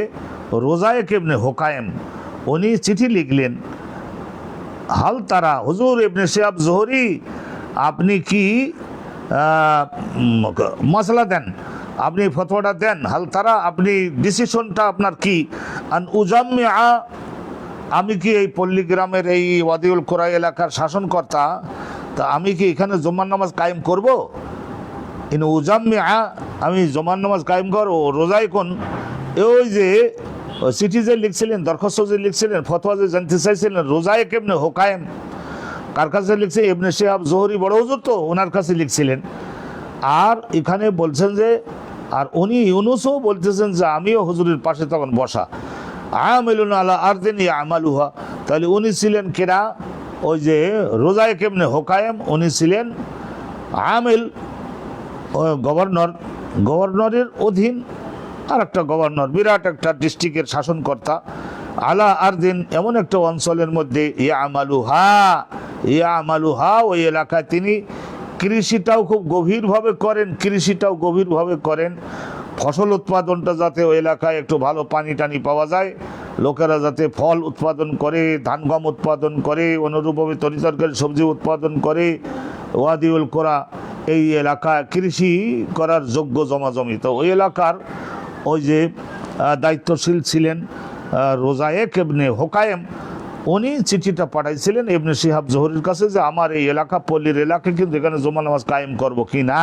রোজায়েক ইবনে হুকাইম উনি চিঠি লিখলেন, হাল তারা হুজুর ইবনে শিহাব জোহরি আপনি কি মশলা দেন, আপনি ফতোয়াটা দেন। হাল তারা আপনি ডিসিশনটা আপনার কি? আন উজাম্মিআ, আমি কি এই পল্লীগ্রামের এই ওয়াদিউল কোরা এলাকার শাসনকর্তা, তা আমি কি এখানে জুমার নামাজ কায়েম করব? ইন উজাম্মিআ, আমি জুমার নামাজ কায়েম করবো। রোজাইকুন, ওই যে চিঠি যে লিখছিলেন, দরখাস্ত যে লিখছিলেন, ফতোয়া যে জানতে চাইছিলেন, রোজায়েক ইবনে হুকাইম কার কাছে লিখছে? ইবনে শিহাব জোহরি বড় হুজুর তো ওনার কাছে লিখছিলেন। আর এখানে বলছেন যে, আর উনি ইউনুসও বলতেছেন যে আমিও হুজুরের পাশে তখন বসা। আমিলুন আলা আরদিন ইয়ামালুহা, তাহলে উনি ছিলেন কেরা? ওই যে রোজায়েক ইবনে হুকাইম উনি ছিলেন আমিল, গভর্নরের অধীন আর একটা গভর্নর, বিরাট একটা ডিস্ট্রিক্টের শাসনকর্তা। আলা আরদিন, এমন একটা অঞ্চলের মধ্যে ইয়ামালুহা, ওই এলাকায় তিনি কৃষিটাও খুব গভীরভাবে করেন। ফসল উৎপাদনটা যাতে ওই এলাকায় একটু ভালো পানি টানি পাওয়া যায়, লোকেরা যাতে ফল উৎপাদন করে, ধান গম উৎপাদন করে, অনুরূপভাবে তরিতরকারি সবজি উৎপাদন করে। ওয়াদিউল কোরা এই এলাকা কৃষি করার যোগ্য জমাজমি। তো ওই এলাকার ওই যে দায়িত্বশীল ছিলেন রোজায়েক ইবনে হুকাইম, উনি চিঠিটা পাঠাইছিলেন ইবনে শিহাব জোহরির কাছে যে আমার এই এলাকা পল্লীর এলাকা, কিন্তু এখানে জুমা নামাজ কায়েম করবো কি না।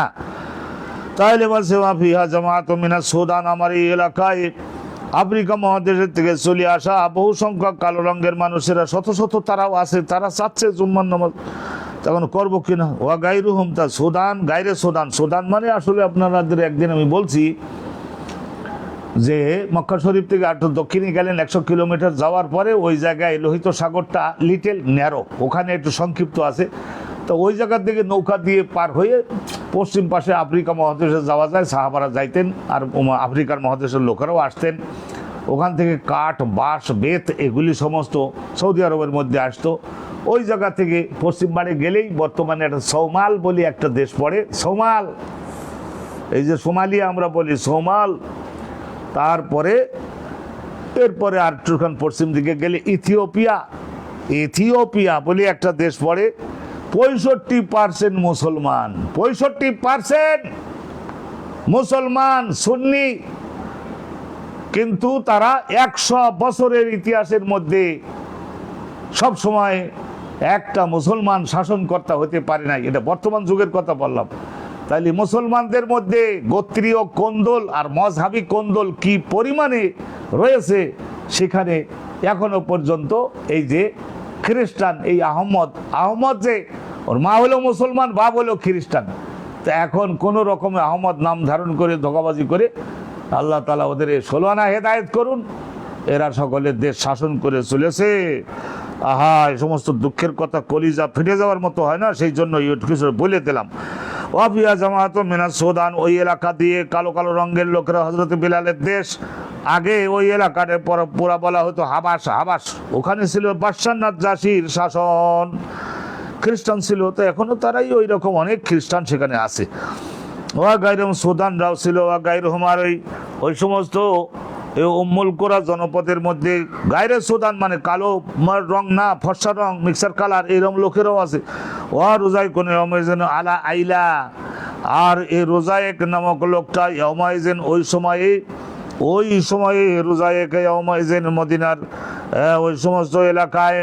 তাহলে বলছে ওয়াফিহা জামাত মিনাস সুদান, আমার এই এলাকায় আফ্রিকা মহাদেশের থেকে চলে আসা বহু সংখ্যক কালো রঙের মানুষেরা শত তারাও আছে, তারা চাচ্ছে জুম্মার নামাজ, তখন করবো কিনা। ওয়া গাইরুহুম, তা সুদান মানে আসলে আপনাদের একদিন আমি বলছি যে মক্কা শরীফ থেকে একটু দক্ষিণে গেলেন 100 কিলোমিটার যাওয়ার পরে ওই জায়গায় লোহিত সাগরটা লিটেল ন্যারো, ওখানে একটু সংক্ষিপ্ত আছে। তো ওই জায়গার থেকে নৌকা দিয়ে পার হয়ে পশ্চিম পাশে আফ্রিকা মহাদেশে যাওয়া যায়। সাহাবারা যাইতেন আর আফ্রিকার মহাদেশের লোকেরাও আসতেন। ওখান থেকে কাঠ, বাঁশ, বেত এগুলি সমস্ত সৌদি আরবের মধ্যে আসতো। ওই জায়গা থেকে পশ্চিম পাড়ে গেলেই বর্তমানে একটা সোমাল বলি একটা দেশ পড়ে, সোমাল, এই যে সোমালিয়া আমরা বলি, সোমাল। তারপরে এরপরে আর একটুখান পশ্চিম দিকে গেলে ইথিওপিয়া বলে একটা দেশ পড়ে। 65% মুসলমান, 65% মুসলমান সুন্নি, কিন্তু তারা 100 বছরের ইতিহাসের মধ্যে সব সময় একটা মুসলমান শাসনকর্তা হতে পারে নাই। এটা বর্তমান যুগের কথা বললাম। তাইলে মুসলমানদের মধ্যে গোত্রীয় কোন্দল আর মজহাবি কোন্দল কি পরিমাণে রয়েছে, সেখানে এখনো পর্যন্ত এই যে খ্রিস্টান, এই আহমদ যে ওর মা হলো মুসলমান, বাপ হলো খ্রিস্টান, তা এখন কোনো রকমে আহমদ নাম ধারণ করে ধোঁকাবাজি করে আল্লাহ তাআলা ওদের 16 আনা হেদায়েত করুন। এরা সকলের দেশ শাসন করে চলেছে। আহা, এই সমস্ত দুঃখের কথা কলিজা ফেটে যাওয়ার মতো হয় না, সেই জন্য কিছু বলে দিলাম। ওয়াফিয়া জামাত মিনাস সুদান, ওই এলাকা দিয়ে কালো কালো রঙের লোকেরা হযরত বিলালের দেশ। আগে ওই এলাকাটা পুরা বলা হতো হাবাস। ওখানে ছিল বাদশাহ নাজ্জাশীর শাসন, খ্রিস্টান ছিল। তো এখনো তারাই ওই রকম অনেক খ্রিস্টান সেখানে আছে। ওয়া গায়রুম সুদানরাও ছিল, ওয়া গায়রুহুম, আর ওই সমস্ত এই উম্মুল কোরা জনপদের মধ্যে গায়রে সুদান মানে কালো রং না, ফর্সা রং, মিক্সার কালার, এরকম লোকেরাও আছে। ওয়া রোজাইকুন ইয়াউমাইজিন আলা আইলা, আর এই রোজায়েক নামক লোকটা ইয়াউমাইজিন ওই সময়ে রোজায়েক ইয়াউমাইজিন মদিনার ওই সমস্ত এলাকায়,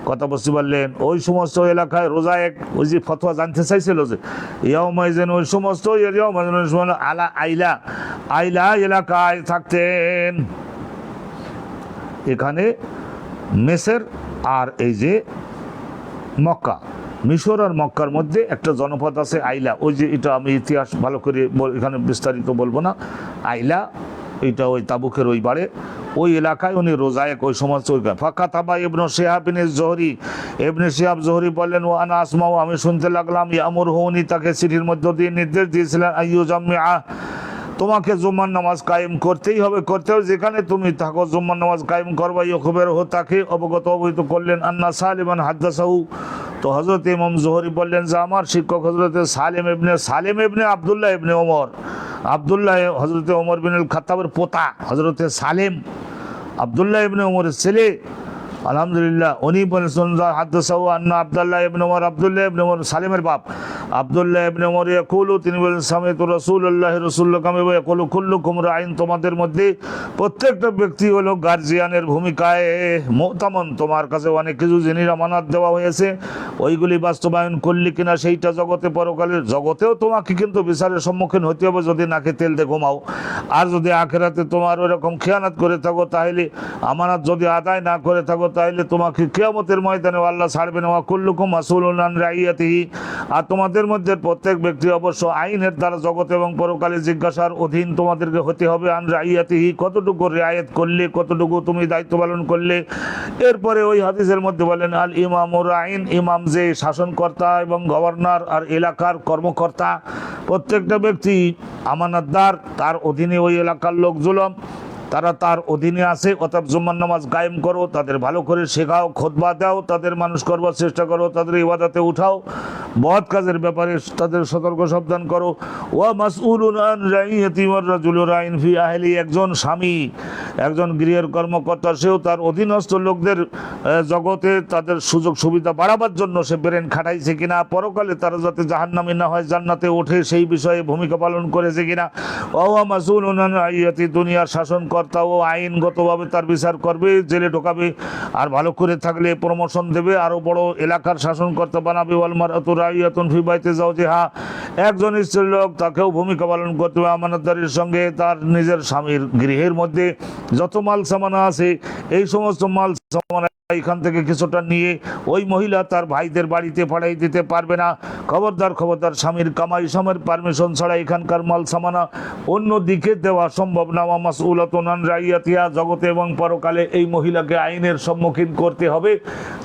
কথা বুঝতে পারলেন, ওই সমস্ত এলাকায় রোজায়েক, ওই যে ফতোয়া জানতে চাইছিল যে ইয়াউমাইজিন ওই সমস্ত আলা আইলা এলাকায় থাকতেন। এখানে মেসর আর এই যে মক্কা, মিশর আর মক্কার মধ্যে একটা জনপদ আছে আইলা। ওই যে এটা আমি ইতিহাস ভালো করে এখানে বিস্তারিত বলবো না। আইলা এটা ওই তাবুকের ওই বাড়ে, ওই এলাকায় উনি রোজায়েক ওই সমস্ত ফাকাতাবা ইবনে শিহাব ইবনে শিহাব জোহরি বললেন, ও আনা আসমাউ, আমি শুনতে লাগলাম, ইয়ামুরহু, উনি তাকে চিঠির মধ্য দিয়ে নির্দেশ দিয়েছিলেন, আইয়ু জামিআ, তোমাকে জুম্মার নামাজ কায়েম করতেই হবে, যেখানে তুমি থাকো জুম্মার নামাজ কায়েম করবা। ইখবিরহু, তাকে অবহিত করলেন, আন্না সালিমান হাদাসাহু, তো হযরত ইমাম জোহরি বললেন যে আমার শিক্ষক হযরত সালিম ইবনে আব্দুল্লাহ ইবনে ওমর, আব্দুল্লাহ হযরত ওমর বিন আল খাত্তাবের পোতা, হযরত সালিম আব্দুল্লাহ ইবনে ওমরের ছেলে। আলহামদুলিল্লাহ, উনি বলেছেন হাদাসাহু আন্না আব্দুল্লাহ ইবনে ওমর, সালিমের বাপ আব্দুল্লাহ ইবনে ওমর ইয়াকুলু, তিনি বলেন সামিতু রাসূলুল্লাহ, রাসূলুল্লাহ কামে ইয়াকুলু কুল্লুকুম রাইন, তোমাদের মধ্যে প্রত্যেকটা ব্যক্তি হলো গার্জিয়ানের ভূমিকায়, মুতামান, তোমার কাছে অনেক কিছু জিনিস আমানত দেওয়া হয়েছে, ওইগুলি বাস্তবায়ন করলি কিনা সেইটা জগতে পরকালের জগতেও তোমাকে কিন্তু বিচারের সম্মুখীন হতে হবে যদি নাকে তেল দিয়ে ঘুমাও। আর যদি আখিরাতে তোমার ওরকম খেয়ানত করে থাকো, তাহলে আমানত যদি আদায় না করে থাকো, তাহলে তোমাকে কিয়ামতের ময়দানে আল্লাহ ছাড়বেন। ওয়া কুল্লুকুম মাসউলুন আন রাইয়াতিহি, আর তোমাদের মধ্যে প্রত্যেক ব্যক্তি অবশ্য আইনের দ্বারা জগতে এবং পরকালে জিজ্ঞাসার অধীন তোমাদেরকে হতে হবে। আন রাইয়াতিহি, কতটুকু রিয়ায়েত করলে, কতটুকু তুমি দায়িত্ব পালন করলে। এরপরে ওই হাদিসের মধ্যে বলেন, আল ইমামুর আইন, ইমাম যে শাসনকর্তা এবং গভর্নর আর এলাকার কর্মকর্তা, প্রত্যেকটা ব্যক্তি আমানতদার, তার অধীনে ওই এলাকার লোকজন তারা তার অধীনে আছে। অর্থাৎ জুম্মার নামাজ কায়েম করো, তাদের ভালো করে শেখাও, খুতবা দাও, তাদের মানুষ করবার চেষ্টা করো, তাদের ইবাদতে উঠাও, বদ কাজের ব্যাপারে তাদের সতর্ক সাবধান করো। ওয়া মাসউলুন আন রাইয়াতি ওয়ার রাজুলু রাইন ফি আহলি, একজন স্বামী, একজন গৃহের কর্মকর্তা, সেও তার অধীনস্থ লোকদের জগতে তাদের সুযোগ সুবিধা বাড়াবার জন্য সে ব্রেন খাটাইছে কিনা, পরকালে তারা যাতে জাহান্নামী না হয় জান্নাতে ওঠে সেই বিষয়ে ভূমিকা পালন করেছে কিনা। ওয়া মাসউলুন আন রাইয়াতি, দুনিয়ার শাসন ও আইনগতভাবে তার বিচার করবে, জেলে ঢোকাবে, আর ভালো করে থাকলে প্রমোশন দেবে, আরো বড় এলাকার শাসনকর্তা বানাবে। ওয়াল মারআতু রাইয়াতুন ফি বাইতি যাওজিহা, একজন স্ত্রী লোক, তাকেও ভূমিকা পালন করতে হবে আমানতদারির সঙ্গে। তার নিজের স্বামীর গৃহের মধ্যে যত মাল সামানা আছে, এই সমস্ত মাল সামানা এখান থেকে কিছুটা নিয়ে ওই মহিলা তার ভাইদের বাড়িতে পাঠাই দিতে পারবে না। খবরদার, স্বামীর কামাই, স্বামীর পারমিশন ছাড়া এখানকার মাল সামানা অন্য দিকে দেওয়া সম্ভব না। ওয়া মাসউলাতুন আন রাইয়াতিহা, জগতে এবং পরকালে এই মহিলাকে আইনের সম্মুখীন করতে হবে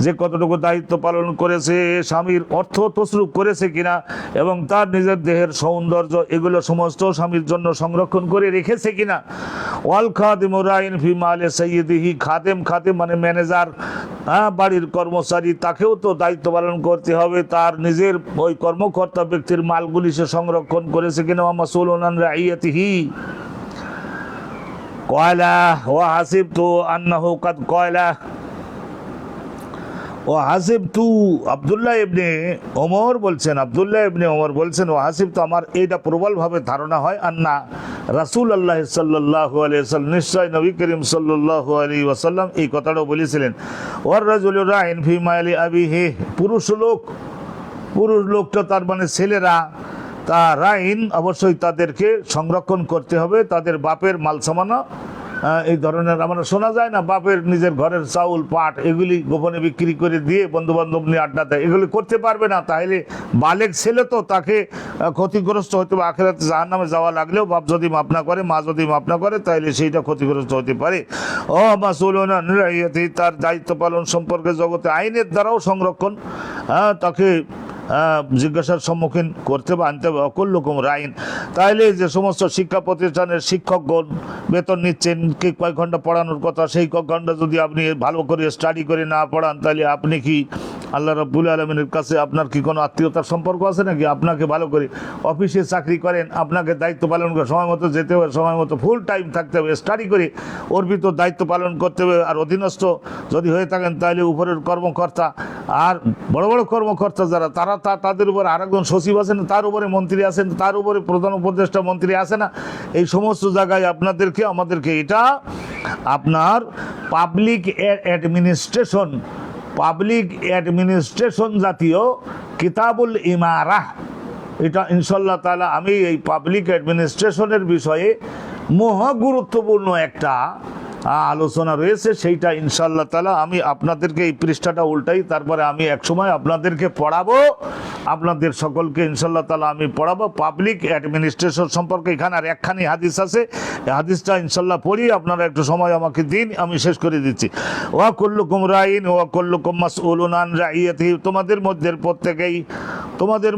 যে কতটুকু দায়িত্ব পালন করেছে, স্বামীর অর্থ তসরুপ করেছে কিনা, এবং তার নিজের দেহের সৌন্দর্য এগুলো সমস্ত স্বামীর জন্য সংরক্ষণ করে রেখেছে কিনা। ওয়াল খাদিমু রাইন ফি মালি সাইয়্যিদিহি, খাদেম মানে ম্যানেজার, বাড়ির কর্মচারী, তাকেও তো দায়িত্ব পালন করতে হবে, তার নিজের ওই কর্মকর্তা ব্যক্তির মালগুলি সে সংরক্ষণ করেছে কিনা। ওয়া মাসউলুন আন রাইয়াতিহি। ক্বালা ওয়া হাসিবতু আন্নাহু কাদ ক্বালা ও হাসিব তু আব্দুল্লাহ ইবনে ওমর বলছেন, আব্দুল্লাহ ইবনে ওমর বলছেন, ও হাসিব তো আমার এইটা প্রবলভাবে ধারণা হয়, আন্না রাসূল আল্লাহ সাল্লাল্লাহু আলাইহি ওয়াসাল্লাম, নিশ্চয় নবী করিম সাল্লাল্লাহু আলাইহি ওয়াসাল্লাম এই কথাটাও বলেছিলেন, ওয়ার রাজুলু রাইন ফি মালি আবিহি, পুরুষ লোকটা তার মানে ছেলেরা, তা রাইন অবশ্যই তাদেরকে সংরক্ষণ করতে হবে, তাদের বাপের মাল সামানা এই ধরনের আমরা শোনা যায় না, বাপের নিজের ঘরের চাউল পাট এগুলি গোপনে বিক্রি করে দিয়ে বন্ধু বান্ধব নিয়ে আড্ডা দেয়, এগুলি করতে পারবে না। তাহলে বালেক ছেলে তো তাকে ক্ষতিগ্রস্ত হতে হবে, আখেরাতে জাহান্নামে যাওয়া লাগলেও বাপ যদি মাপ না করে, মা যদি মাপ না করে, তাহলে সেইটা ক্ষতিগ্রস্ত হতে পারে। ও মাসউলুনা আন রাইয়াতিহি, তার দায়িত্ব পালন সম্পর্কে জগতে আইনের দ্বারাও সংরক্ষণ, তাকে জিজ্ঞাসার সম্মুখীন করতে বা আনতে হবে। অকুল্লুকুম রাইন, তাহলে যে সমস্ত শিক্ষা প্রতিষ্ঠানের শিক্ষকগণ বেতন নিচ্ছেন, কে কয় ঘন্টা পড়ানোর কথা, সেই কয়েক ঘন্টা যদি আপনি ভালো করে স্টাডি করে না পড়ান, তাহলে আপনি কি আল্লাহ রাব্বুল আলামিনের কাছে আপনার কি কোনো আত্মীয়তার সম্পর্ক আছে নাকি? আপনাকে ভালো করে অফিসে চাকরি করেন, আপনাকে দায়িত্ব পালন করে সময় মতো যেতে হবে, সময় মতো ফুল টাইম থাকতে হবে, স্টাডি করে অর্পিত দায়িত্ব পালন করতে হবে। আর অধীনস্থ যদি হয়ে থাকেন, তাহলে উপরের কর্মকর্তা আর বড় বড় কর্মকর্তা যারা, তাদের উপরে আরেকজন সচিব আছেন, তার উপরে মন্ত্রী আছেন, তার উপরে প্রধান উপদেষ্টা মন্ত্রী আছে না, এই সমস্ত জায়গায় আমাদেরকে এটা আপনার পাবলিক অ্যাডমিনিস্ট্রেশন জাতীয় কিতাবুল ইমারাহ, এটা ইনশাআল্লাহ তাআলা আমি এই পাবলিক অ্যাডমিনিস্ট্রেশনের বিষয়ে মহা গুরুত্বপূর্ণ একটা আলোচনা রয়েছে, সেইটা ইনশাআল্লাহ তাআলা আমি আপনাদেরকে এই পৃষ্ঠাটা উল্টাই, তারপরে আমি একসময় আপনাদেরকে পড়াবো, আপনাদের সকলকে ইনশাআল্লাহ তাআলা আমি পড়াবো পাবলিক অ্যাডমিনিস্ট্রেশন সম্পর্কে। এখানে আর একখানি হাদিস আছে, এই হাদিসটা ইনশাআল্লাহ পড়ি, আপনারা একটু সময় আমাকে দিন, আমি শেষ করে দিচ্ছি। ওয়া কুল্লুকুম রাইন ওয়া কুল্লুকুম মাসউলুন আন রাইয়াতিহি, তোমাদের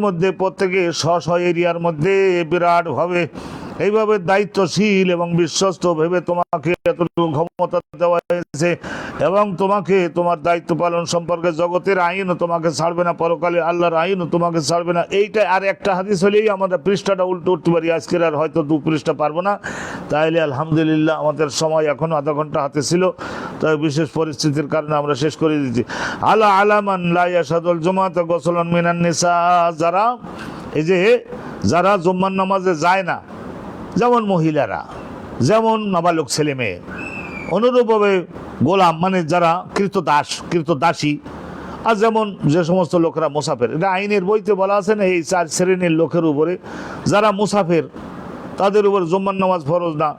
মধ্যে প্রত্যেকে স্ব এরিয়ার মধ্যে বিরাটভাবে এইভাবে দায়িত্বশীল এবং বিশ্বস্ত ভেবে তোমাকে এতটুকু ক্ষমতা দেওয়া হয়েছে, এবং তোমাকে তোমার দায়িত্ব পালন সম্পর্কে জগতের আইনও তোমাকে ছাড়বে না, পরকালে আল্লাহর আইনও তোমাকে ছাড়বে না। এইটা আর একটা হাদিস হলেই আমরা পৃষ্ঠাটা উঠতে পারি, আজকের আর হয়তো 2 পৃষ্ঠা পারবো না। তাইলে আলহামদুলিল্লাহ আমাদের সময় এখনো আধা ঘন্টা হাতে ছিল, তাই বিশেষ পরিস্থিতির কারণে আমরা শেষ করে দিচ্ছি। আলামান লা ইয়াশহাদুল জুমাতা গোসলুন মিনান নিসা, যারা জুম্মার নামাজে যায় না, যেমন মহিলারা, যেমন নাবালক ছেলে মেয়ে, অনুরূপভাবে গোলাম মানে যারা কৃতদাসী, আর যেমন যে সমস্ত লোকেরা মুসাফের, এটা আইনের বইতে বলা আছে না, এই 4 শ্রেণীর লোকের উপরে যারা মুসাফের তাদের উপর জুম্মার নামাজ ফরজ না,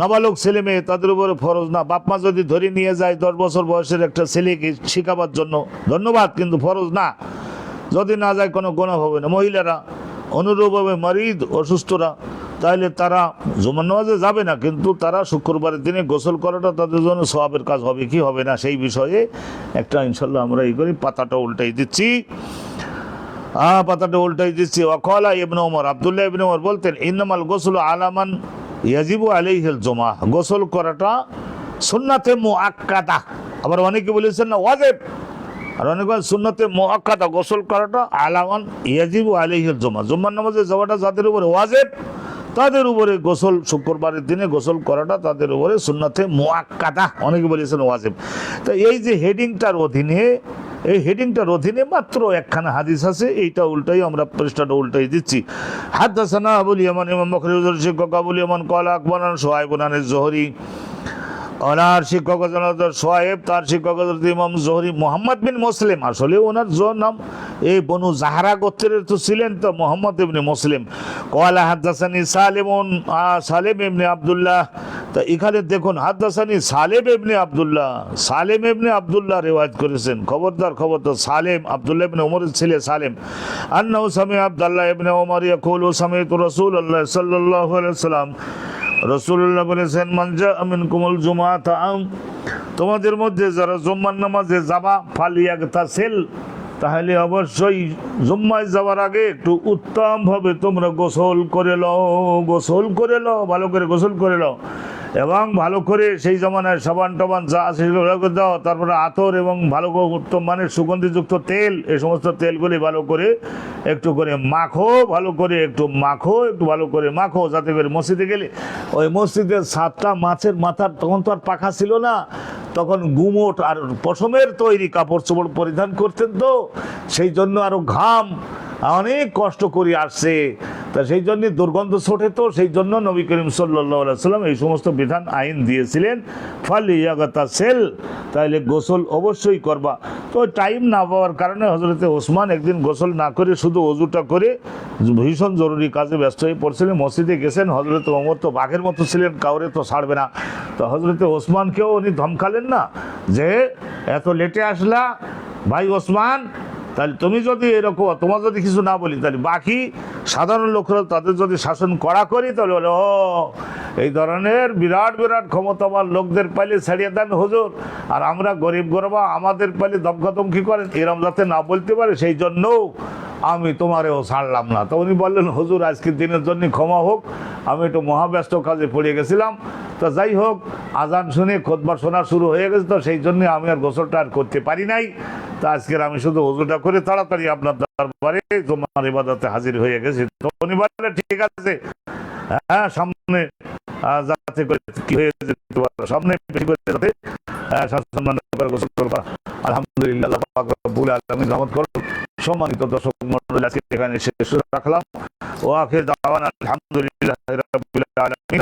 নাবালক ছেলে মেয়ে তাদের উপরে ফরজ না। বাপমা যদি ধরে নিয়ে যায় 10 বছর বয়সের একটা ছেলেকে শিখাবার জন্য, ধন্যবাদ, কিন্তু ফরজ না, যদি না যায় কোনো গুনাহ হবে না। মহিলারা অনুরূপভাবে মারিদ, অসুস্থরা, তাহলে তারা জুমার নামাজে যাবে না, কিন্তু তারা শুক্রবারের দিনে গোসল করাটা তাদের জন্য সওয়াবের কাজ হবে কি হবে না, সেই বিষয়ে একটা ইনশাল্লাহ আমরা এই করি। পাতাটা উল্টাই দিচ্ছি। ওয়াকালা ইবনে ওমর, আব্দুল্লাহ ইবনে ওমর বলতেন, ইন্নামাল গোসলু আলামান ইয়াজিবু আলাইহিল জুমআহ, গোসল করাটা সুন্নাতে মুআক্কাদা, আবার অনেকে বলেছেন না ওয়াজিব, আর অনেকে সুন্নাতে মুআক্কাদা, গোসল করাটা আলামান ইয়াজিবু আলাইহিল জুমআহ, জুম্মার নামাজে যাওয়াটা যাদের উপরে ওয়াজিব, তাদের উপরে গোসল, শুক্রবারের দিনে গোসল করাটা তাদের উপরে সুন্নাতে মুআক্কাদা, অনেকে বলেছেন ওয়াজিব। তো এই যে হেডিংটার অধীনে মাত্র একখানা হাদিস আছে, এইটা উল্টাই আমরা পৃষ্ঠাটা উল্টাই দিচ্ছি। হাদাসানা আবুল ইয়ামান, ইমাম বুখারী হুজুরের শিক্ষক আবুল ইয়ামান ক্বালা আকবারানা শুআয়বুন আন আজ-যুহরি, ওনার শিক্ষক হযরত শুআয়ব, তার শিক্ষক হযরত ইমাম যুহরি মুহাম্মদ বিন মুসলিম, আসলে ওনার নাম এই বনু জাহরা গোত্রের তো ছিলেন, তো মুহাম্মদ ইবনে মুসলিম। ক্বালা হাদাসানি সালেম ইবনে আব্দুল্লাহ, তা এখানে দেখুন হাদাসানি সালেম ইবনে আব্দুল্লাহ রিওয়ায়াত করেছেন। খবরদার সালেম আব্দুল্লাহ ইবনে ওমরের ছেলে সালেম, আন্নাহু সামিআ আব্দুল্লাহ ইবনে ওমর ইয়াকুলু সামি'তু রাসূলুল্লাহ সাল্লাল্লাহু আলাইহি ওয়াসাল্লাম, রাসূলুল্লাহ বলেছেন, মান জাআ মিনকুমুল জুমআতা, তোমাদের মধ্যে যারা জুম্মার নামাজে যাবা, ফালিয়াগতাসিল, তাহলে অবশ্যই জুম্মায় যাওয়ার আগে একটু উত্তমভাবে তোমরা গোসল করে লও, ভালো করে গোসল করে লও, এবং ভালো করে সেই জমানায় সাবান টাবান যা আছে সেগুলো দাও, তারপরে আতর এবং ভালো উত্তম মানের সুগন্ধিযুক্ত তেল, এই সমস্ত তেলগুলি ভালো করে একটু করে মাখো, যাতে করে মসজিদে গেলে ওই মসজিদের 7টা মাছের মাথার, তখন তো আর পাখা ছিল না, তখন গুমোট আর পশমের তৈরি কাপড় চোপড় পরিধান করতেন, তো সেই জন্য আরো ঘাম অনেক কষ্ট করে আসছে, তা সেই জন্য দুর্গন্ধ ছোটে, তো সেই জন্য নবী করিম সাল্লাল্লাহু আলাইহি সাল্লাম এই সমস্ত বিধান আইন দিয়েছিলেন। ফালিয়াগতাসিল, তাইলে গোসল অবশ্যই করবা। তো টাইম না পাওয়ার কারণে হযরতে ওসমান একদিন গোসল না করে শুধু ওযুটা করে ভীষণ জরুরি কাজে ব্যস্ত হয়ে পড়ছিলেন, মসজিদে গেছেন। হযরতে ওমর তো বাঘের মতো ছিলেন, কাউরে তো ছাড়বে না। তো হযরতে ওসমানকেও উনি ধমকালেন না যে এত লেটে আসলা ভাই ওসমান, তাহলে তুমি যদি এরকম, তোমার যদি কিছু না বলি, তাহলে বাকি সাধারণ লোকরা তাদের যদি শাসন করা করি, তাহলে বলে ও এই ধরনের বিরাট বিরাট ক্ষমতাবান লোকদের পাইলে ছাড়িয়ে দেন হুজুর, আর আমরা গরিব গরবা আমাদের পাইলে দমকাদমকি করেন, এরম যাতে না বলতে পারে সেই জন্য আমি তোমারেও ছাড়লাম না। তো উনি বললেন হুজুর আজকের দিনের জন্য ক্ষমা হোক, আমি একটু মহাব্যস্ত কাজে পড়ে গেছিলাম। তো যাই হোক, আজান শুনে খুতবা শোনা শুরু হয়ে গেছে, তো সেই জন্য আমি আর গোসলটা আর করতে পারি নাই। তো আজকের আমি শুধু ওযুটা করে তাড়াতাড়ি আপনার দরবারে তোমার ইবাদতে হাজির হয়ে গেছি। তো উনি বললেন ঠিক আছে, হ্যাঁ সামনে যাতে করে কি হয়ে যেতে পারে, সামনে বেশি করে যাতে সম্মান করে গোসল করবা। আলহামদুলিল্লাহ, আল্লাহ পাক রব্বুল আলামিন রহমত করুন। সম্মানিত দর্শক মণ্ডলী, আজকে এখানে শেষ রাখলাম। ওয়া আখির দাওয়ানা আলহামদুলিল্লাহি রাব্বিল আলামিন।